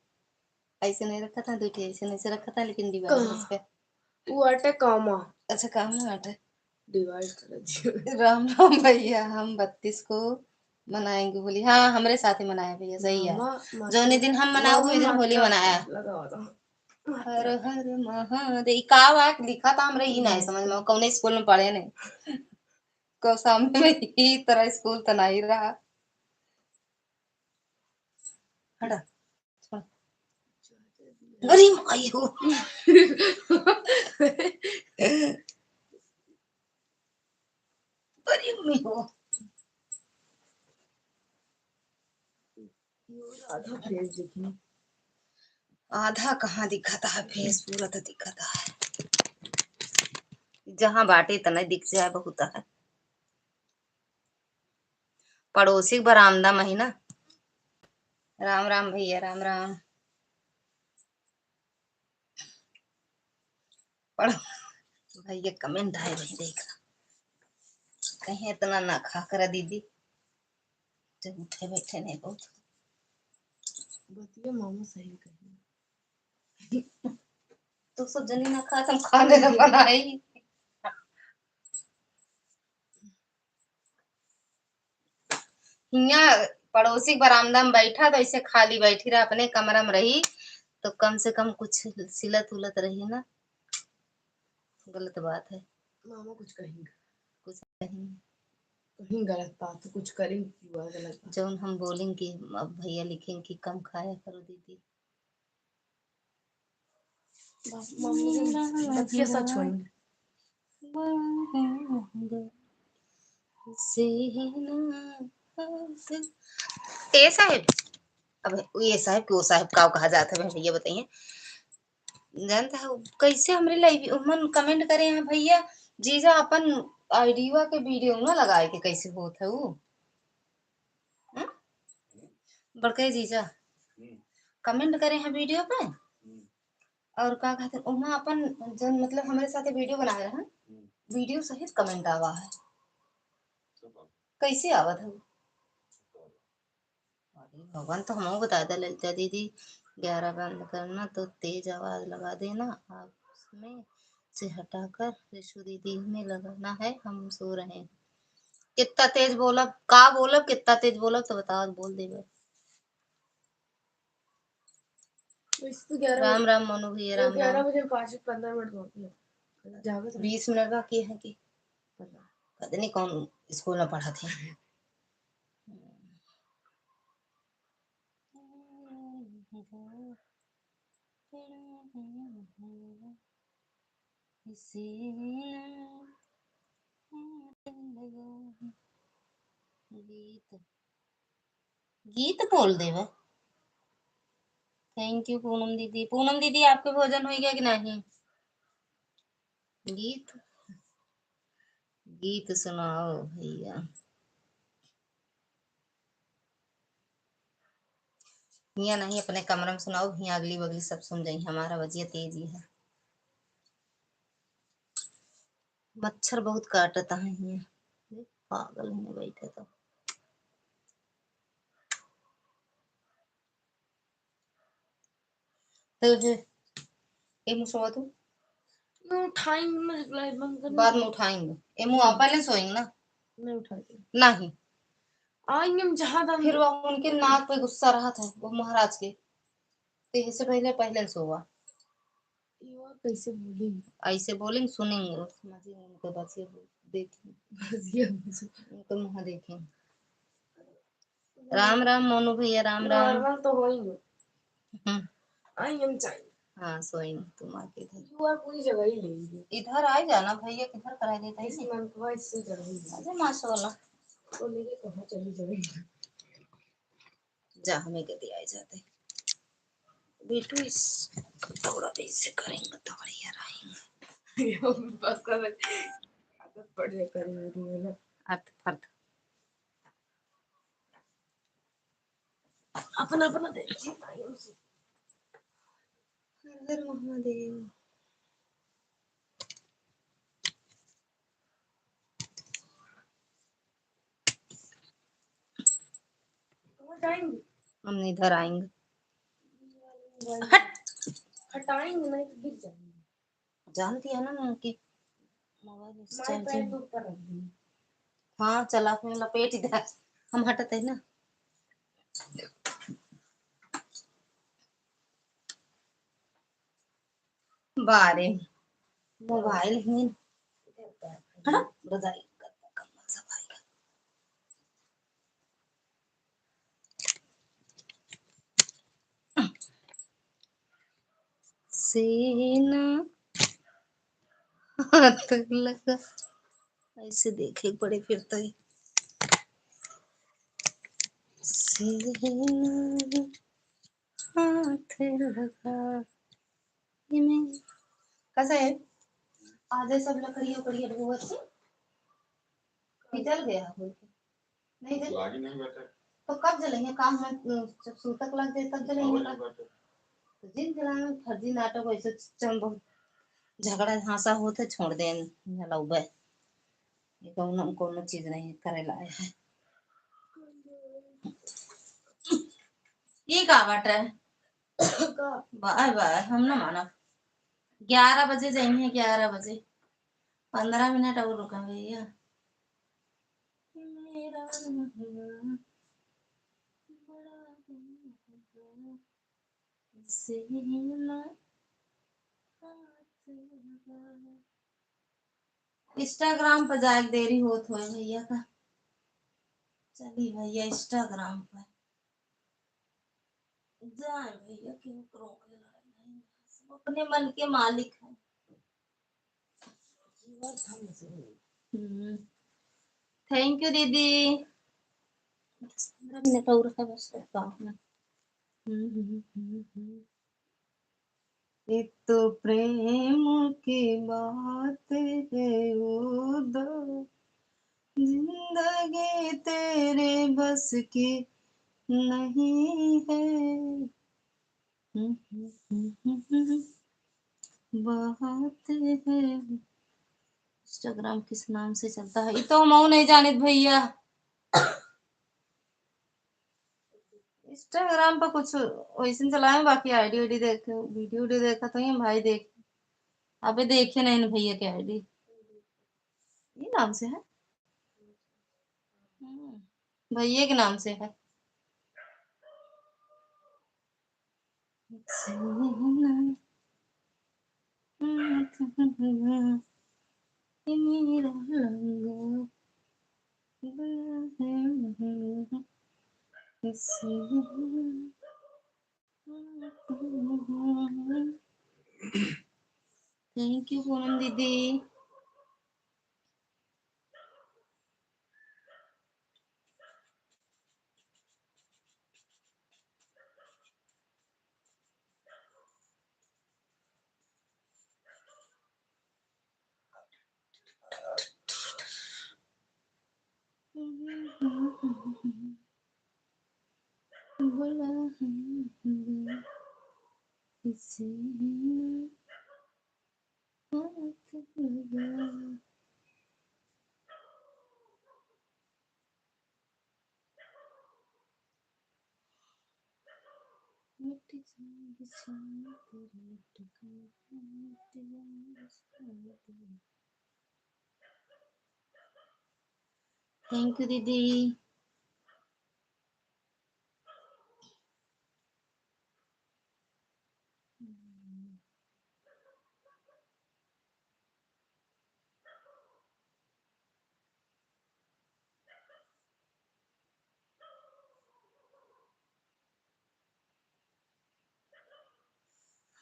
ऐसे नहीं रखा था, दूसरे ऐसे नहीं से रखा था, लेकिन डिवाइड इस पे वो अटे कामा अच्छा काम है आटा डिवाइड कर दिया। राम राम भैया, हम 32 को मनाएंगे होली। हाँ हमरे साथ ही मनाया भैया, सही है। जो दिन हम मनाओ उस दिन होली मनाया। हर हर महादेव का वाक लिखा था हमरे ही नहीं समझ में, कौन स्कूल में पढ़े नहीं को सामने में ही तरह स्कूल तो नहीं रहा। हटा अरे माई हो अरे मी हो आधा फेस दिखी आधा कहाँ दिखाता है फेस, पूरा तो दिखाता है। जहाँ बाटे इतना दिख जाए बहुत है। पड़ोसी बरामदा महीना। राम राम भैया, राम राम। पढ़ो भैया कमेंट आए भाई देख कहीं इतना ना खा कर दीदी, जब उठे बैठे नहीं बहुत बतिया मामा सही कही तो सब जनी ना खा तुम खाने ना बनाई। यहाँ पड़ोसी बरामदा में बैठा तो ऐसे खाली बैठी रहा, अपने कमरा में रही तो कम से कम कुछ सिलत उलत रही ना। गलत बात है। मामा कुछ कहेंगे कुछ नहीं, कहीं गलत बात तो कुछ करेंगे गलत बात। जब हम बोलेंगे अब भैया लिखेंगे कि कम खाया करो दीदी। बतिया सच होई ए साहब, अब ये साहब को साहब का कहा जाता है भैया बताइए। जानता है कैसे हमरे लाइव मन कमेंट करे हैं भैया जीजा अपन आईडिया के वीडियो ना लगाए के कैसे होत है वो बड़के जीजा कमेंट करे हैं वीडियो पे और का कहते हैं अपन जो मतलब हमारे साथ वीडियो बना रहे हैं वीडियो सहित कमेंट आवा है कैसे आवत है। अरे भगवान तो हम बता दे ललिता दीदी 11 बंद करना तो तेज आवाज लगा देना, आप उसमें से हटाकर रिशु दीदी में लगाना है, हम सो रहे हैं। कितना तेज बोलब का बोलब कितना तेज बोलब तो बताओ बोल दे। राम राम मोनू भैया, राम राम। 11 बजे 5-15 मिनट बाकी 20 मिनट बाकी है कि पता नहीं कौन स्कूल में पढ़ा थे। गीत गीत बोल दे। थैंक यू पूनम दीदी। पूनम दीदी आपके भोजन हो गया कि नहीं। गीत गीत सुनाओ भैया। हिया नहीं अपने कमरे में सुनाओ, हिया अगली बगली सब सुन जाई, हमारा बजिया तेजी है। मच्छर बहुत काटता है हिया, पागल में बैठे तो फिर ए मुसवा तू मैं उठाएंगे लाइट बंद करना बाद में उठाएंगे। ए मुँह आप पहले सोएंगे ना। मैं उठाती नहीं आएंगे हम जहाँ दाम फिर वो उनके नाक पे गुस्सा रहा था वो महाराज के, तो इससे पहले पहले सोवा कैसे बोलेंगे ऐसे बोलेंगे सुनेंगे समझेंगे उनके बच्चे देखेंगे उनके मुँह देखेंगे। राम राम मोनू भैया, राम राम। नॉर्मल तो होएंगे आएंगे हम चाहिए हाँ सोइंग तुम आके इधर क्यूआर पूरी जगह ही लेंगे। इधर आ जाना भैया, किधर करा देता है इस मंथवा इससे जगह ही लेंगे। अरे माशाल्लाह तो लेके कहाँ चली जाएगी। जा हमें कभी आ जाते बेटू इस थोड़ा भी इससे करेंगे तो बढ़िया रहेंगे। बस कर आदत पड़ जाए करेंगे ना। अर्थ फर्थ अपना अपना देखिए टाइम से। हर महादेव। हटाएंगे हम इधर आएंगे। हटाएंगे नहीं तो गिर जाएंगे। जानती है ना उनकी मोबाइल हमारे पैर के ऊपर रख देंगे। हाँ चला अपने लपेट इधर हम हटते है ना। बारे मोबाइल ही हटा रजाई करता कम्बल सफाई का। सीना हाथ लगा ऐसे देखे बड़े फिरता है। सीना हाथ लगा ये मैं कैसा है आधे सब लकड़ी उकड़ी धुआं से पिघल गया बोल के नहीं जल लागी नहीं बैठे तो कब जलेंगे काम में जब सूतक लग जाए तब जलेंगे नहीं बैठे तो जिन जलाने फर्जी नाटक वैसे चंब झगड़ा झांसा होते छोड़ दे जलाउबे ये कौन कौन चीज नहीं करे लाए है। ये का बट है बाय बाय हम ना माना 11 बजे जाएंगे 11 बजे 15 मिनट और रुका भैया। मेरा बड़ा सीना इंस्टाग्राम पर जाए देरी होत हो भैया का। चलिए भैया इंस्टाग्राम पर जाए भैया क्यों रोके नहीं सब अपने मन के मालिक है। थैंक यू दीदी 10-15 मिनट और है बस काम में। ये तो प्रेम की बात है वो दो जिंदगी तेरे बस की नहीं है। बात है इंस्टाग्राम किस नाम से चलता है ये तो हम नहीं जाने भैया। इंस्टाग्राम पर कुछ वैसे चलाए बाकी आईडी वाईडी देखे वीडियो वीडियो देखा तो ये भाई देख अबे देखे नहीं ना भैया की आईडी ये नाम से है। भैया के नाम से है। ये मेरा लंगा थैंक यू पूनम दीदी। बोला इसे हाथ लगा मिट्टी से बिछाना तेरे टुकड़े मिट्टी थैंक यू दीदी।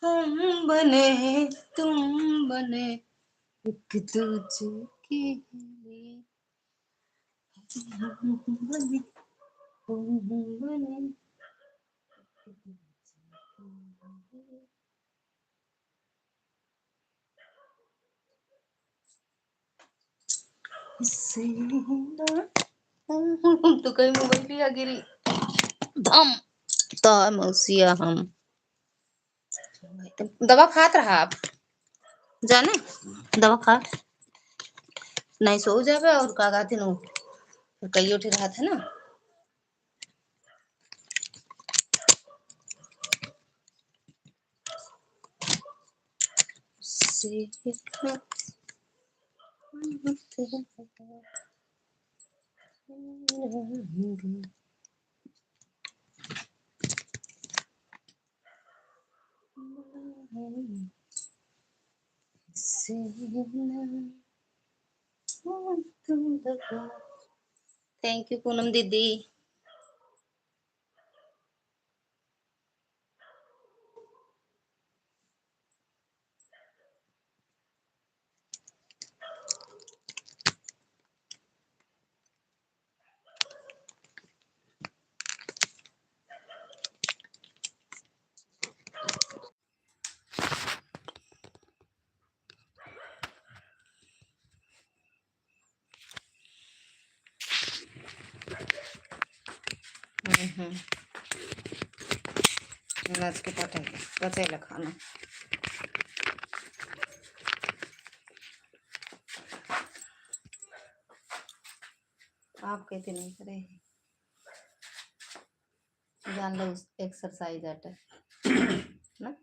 हम बने तुम बने एक दूजे के लिए, हम बने तुम बने एक दूजे के लिए। इससे ना तो कहीं मोबाइल ही आ गिरी धम तो मौसिया हम दवा खात रहा आप जाने दवा खा नहीं सो जावे और का कहते नो फिर कई उठ रहा था ना से थैंक यू पूनम दीदी। आज के पटेला खाना आप कहते नहीं करे जान लो एक्सरसाइज आटा ना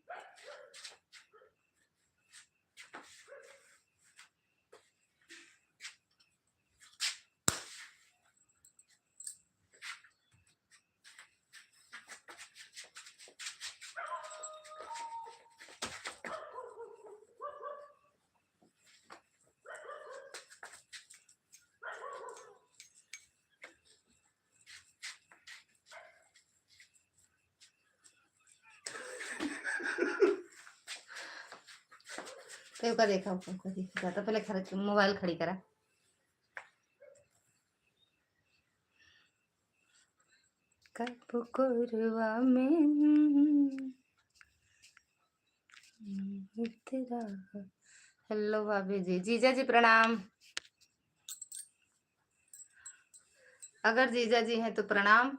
कहीं का देखा तो पहले मोबाइल खड़ी करा कोरवा में तेरा। हेलो भाभी जी जीजा जी प्रणाम। अगर जीजा जी हैं तो प्रणाम,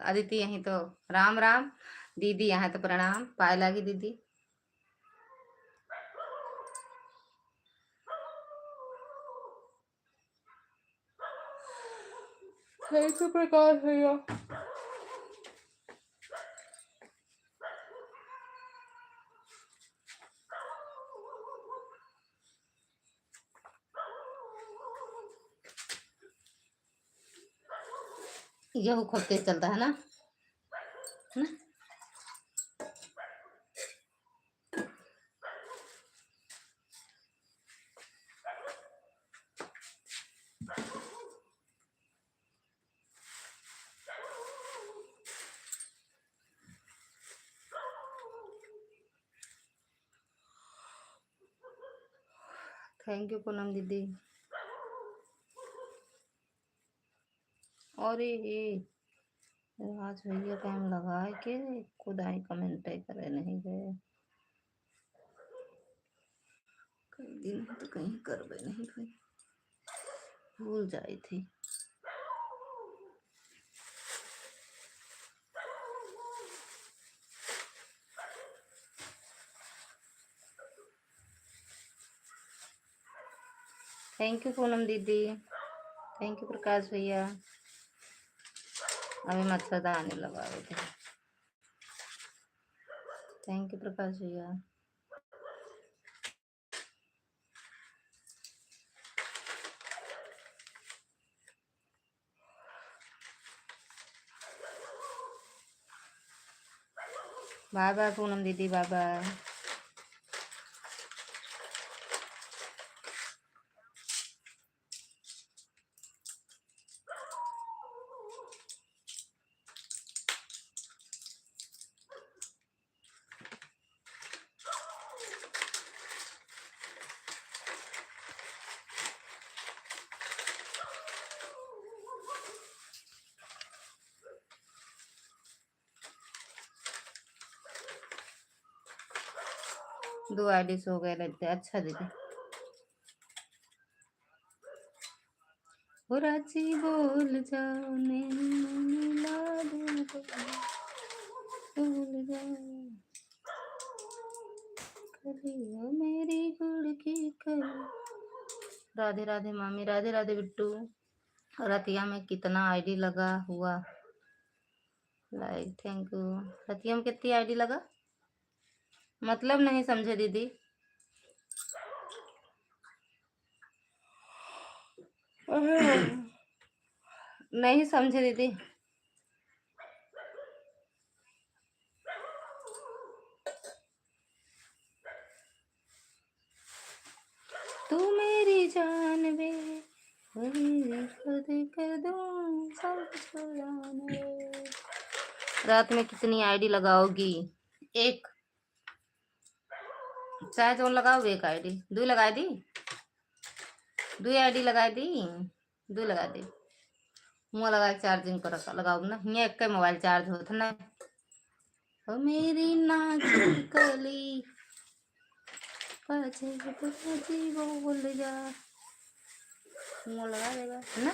अदिति यहीं तो राम राम, दीदी यहाँ तो प्रणाम, पायला की दीदी। कैसे प्रकार भैया यह खूब तेज चलता है ना थैंक यू पूनम दीदी। और आज भैया टाइम लगा है कि खुद आई कमेंट करे नहीं गए कई दिन तो कहीं करवे नहीं भाई भूल जाई थी। थैंक यू पूनम दीदी, थैंक यू प्रकाश भैया। अभी मच्छरदानी लगा रहे थे। थैंक यू प्रकाश भैया। बाय बाय पूनम दीदी, बाय बाय। 2 आईडी हो गए लगते। अच्छा दीदी। ओ राजी बोल जाओ मिला दूं भूल जाओ कलियों मेरी गुड़ की कली। राधे राधे मामी, राधे राधे बिट्टू। रतिया में कितना आईडी लगा हुआ लाइक, थैंक यू। रतिया में कितनी आईडी लगा, मतलब नहीं समझे दीदी। नहीं समझे दीदी। तू मेरी जान बे खुद कर दूं सब जान बे। रात में कितनी आईडी लगाओगी? एक। चाहे जो लगाओ एक आईडी। 2 लगा दी, 2 आईडी लगा दी, 2 लगा दी। मुँह लगा के चार्जिंग कर रखा लगाओ ना। ये एक मोबाइल चार्ज होता ना। ओ मेरी नाजुक कली पाछे पाछे बोल जा। मुँह लगा देगा है ना।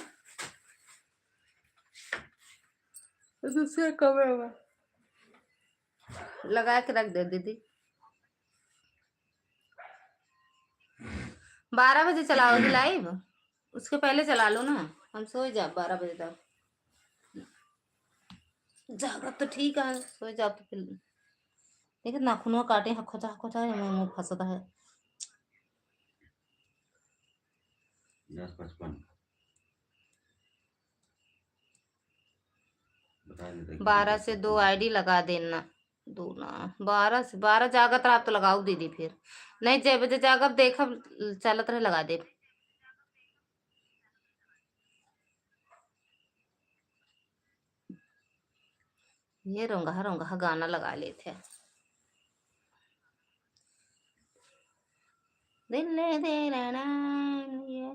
दूसरे कमरे में लगा के रख दे दीदी। 12 बजे चलाओगी लाइव? उसके पहले चला लो ना, हम सो जाओ 12 बजे तक। जागा तो ठीक है, सो जाओ तो फिर देखिए नाखूनों काटे खोचा खोचा मुँह फंसता है। 10:55 12 से 2 आईडी लगा देना। 2 ना 12 से 12 जागत रहा तो लगाओ दीदी। फिर नहीं 6 बजे जागत देखब चलत रहे लगा दे। ये रोंगा रोंगा गाना लगा लेते। दिल दे ना ये।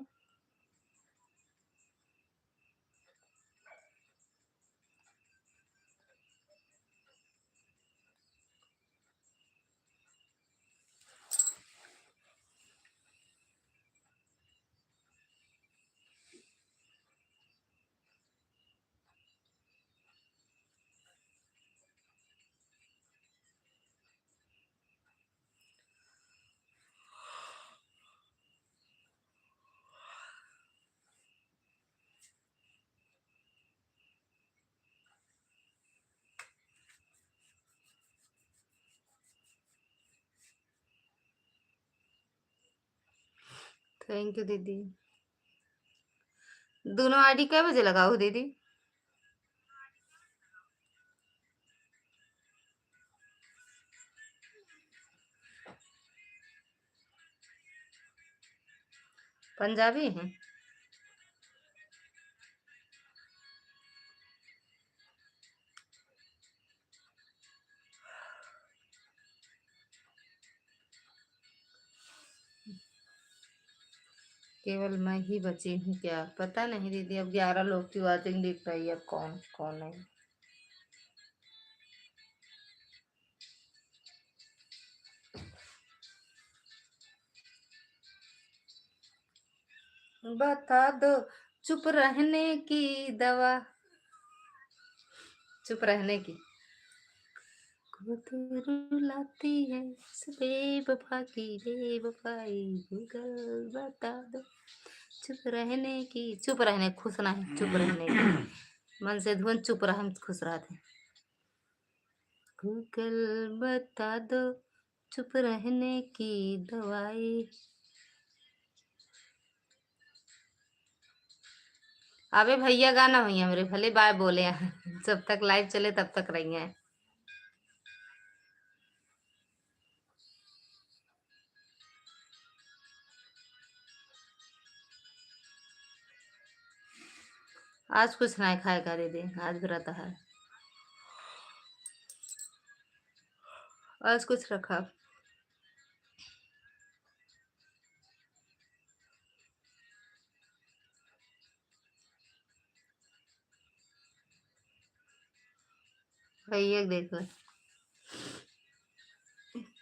थैंक यू दीदी। दोनों आईडी कै बजे लगाओ दीदी? पंजाबी है। केवल मैं ही बची हूँ क्या? पता नहीं दीदी, अब 11 लोग की वॉचिंग दिख रही है, कौन कौन नहीं। बता दो चुप रहने की दवा, चुप रहने की रुलाती है बेवफा की बेवफाई। गूगल बता दो चुप रहने की, चुप रहने खुश ना है, चुप रहने की मन से धुन चुप रहा हम खुश रहते। गूगल बता दो चुप रहने की दवाई। अबे भैया गाना भैया मेरे भले बाय बोले हैं। जब तक लाइव चले तब तक रही हैं। आज कुछ नहीं खाएगा दीदी, आज व्रत है। आज कुछ रखा भैया देखो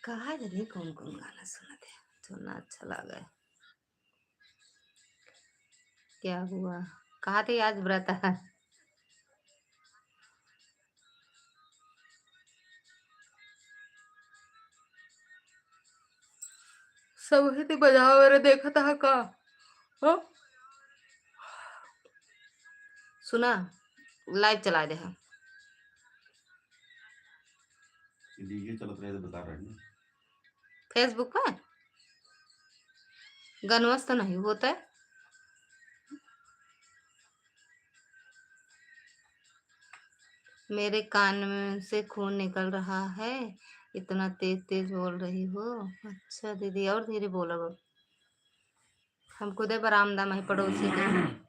कहा जाने कौन कौन गाना सुना थे, सुनना अच्छा लगा। क्या हुआ, कहा थे आज व्रत है? सब ही बजा मेरे देखा था का। हाँ? सुना, लाइव चला दे। डीजे चलत रहे तो बता रहे हैं। फेसबुक पे गनवस तो नहीं होता है। मेरे कान में से खून निकल रहा है, इतना तेज तेज बोल रही हो। अच्छा दीदी, और धीरे बोलो। अब हम खुद बरामदा में ही पड़ोसी के।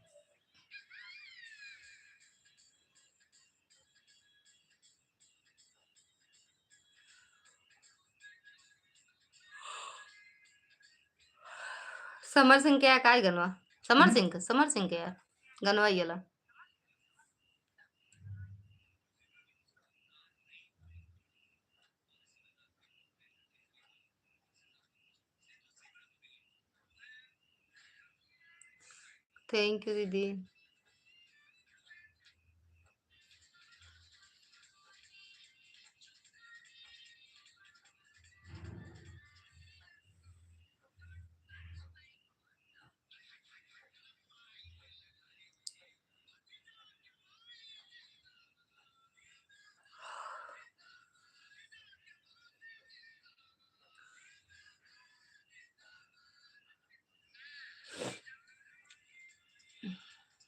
समर सिंह के काय गनवा, समर सिंह के यार गनवा ये ला। थैंक यू दीदी।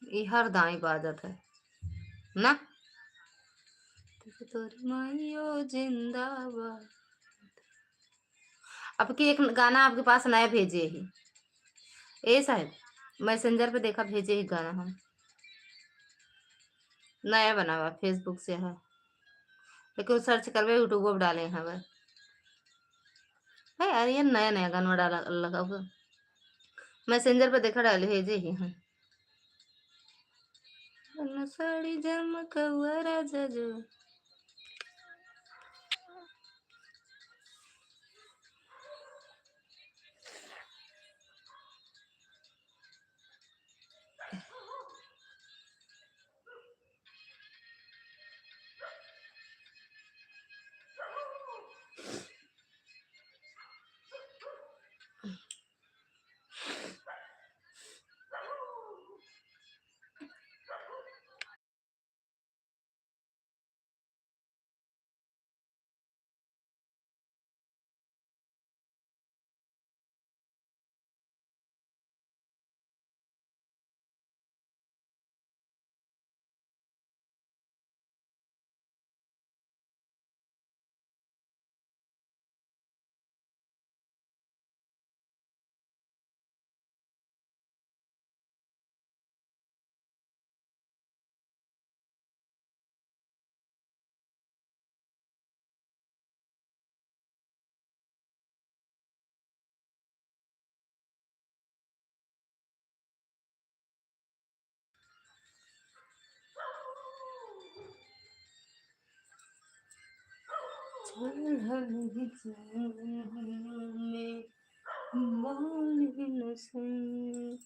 ये हर दाई बाजत है ना। तोरी माइयो जिंदाबाद। अब की एक गाना आपके पास नया भेजे ही, ए साहब मैसेंजर पे देखा भेजे ही गाना, हम नया बना हुआ फेसबुक से है, लेकिन सर्च करवे यूट्यूब पर डाले हैं वह। है यार, ये नया नया गाना डाला लगा हुआ, मैसेंजर पे देखा डाले भेजे ही हैं। साड़ी जमकौआ राजा जो। में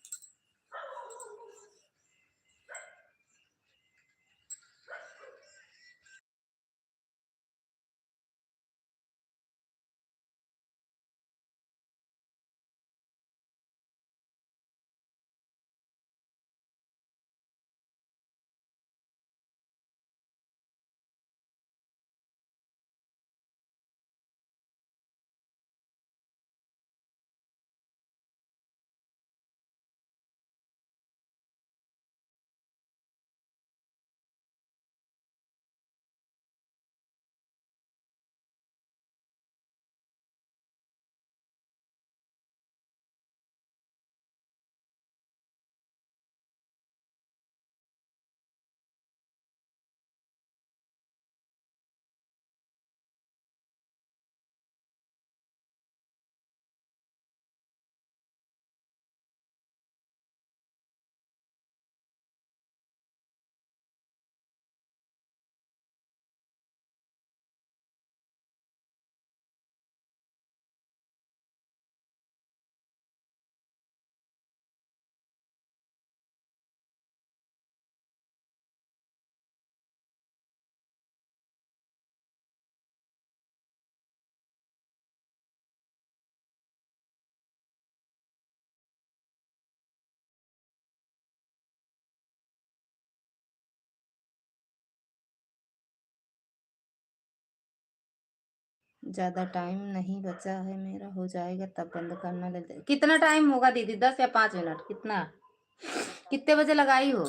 ज्यादा टाइम नहीं बचा है मेरा, हो जाएगा तब बंद करना। ले कितना टाइम होगा दीदी, 10 या 5 मिनट? कितना, कितने बजे लगाई हो?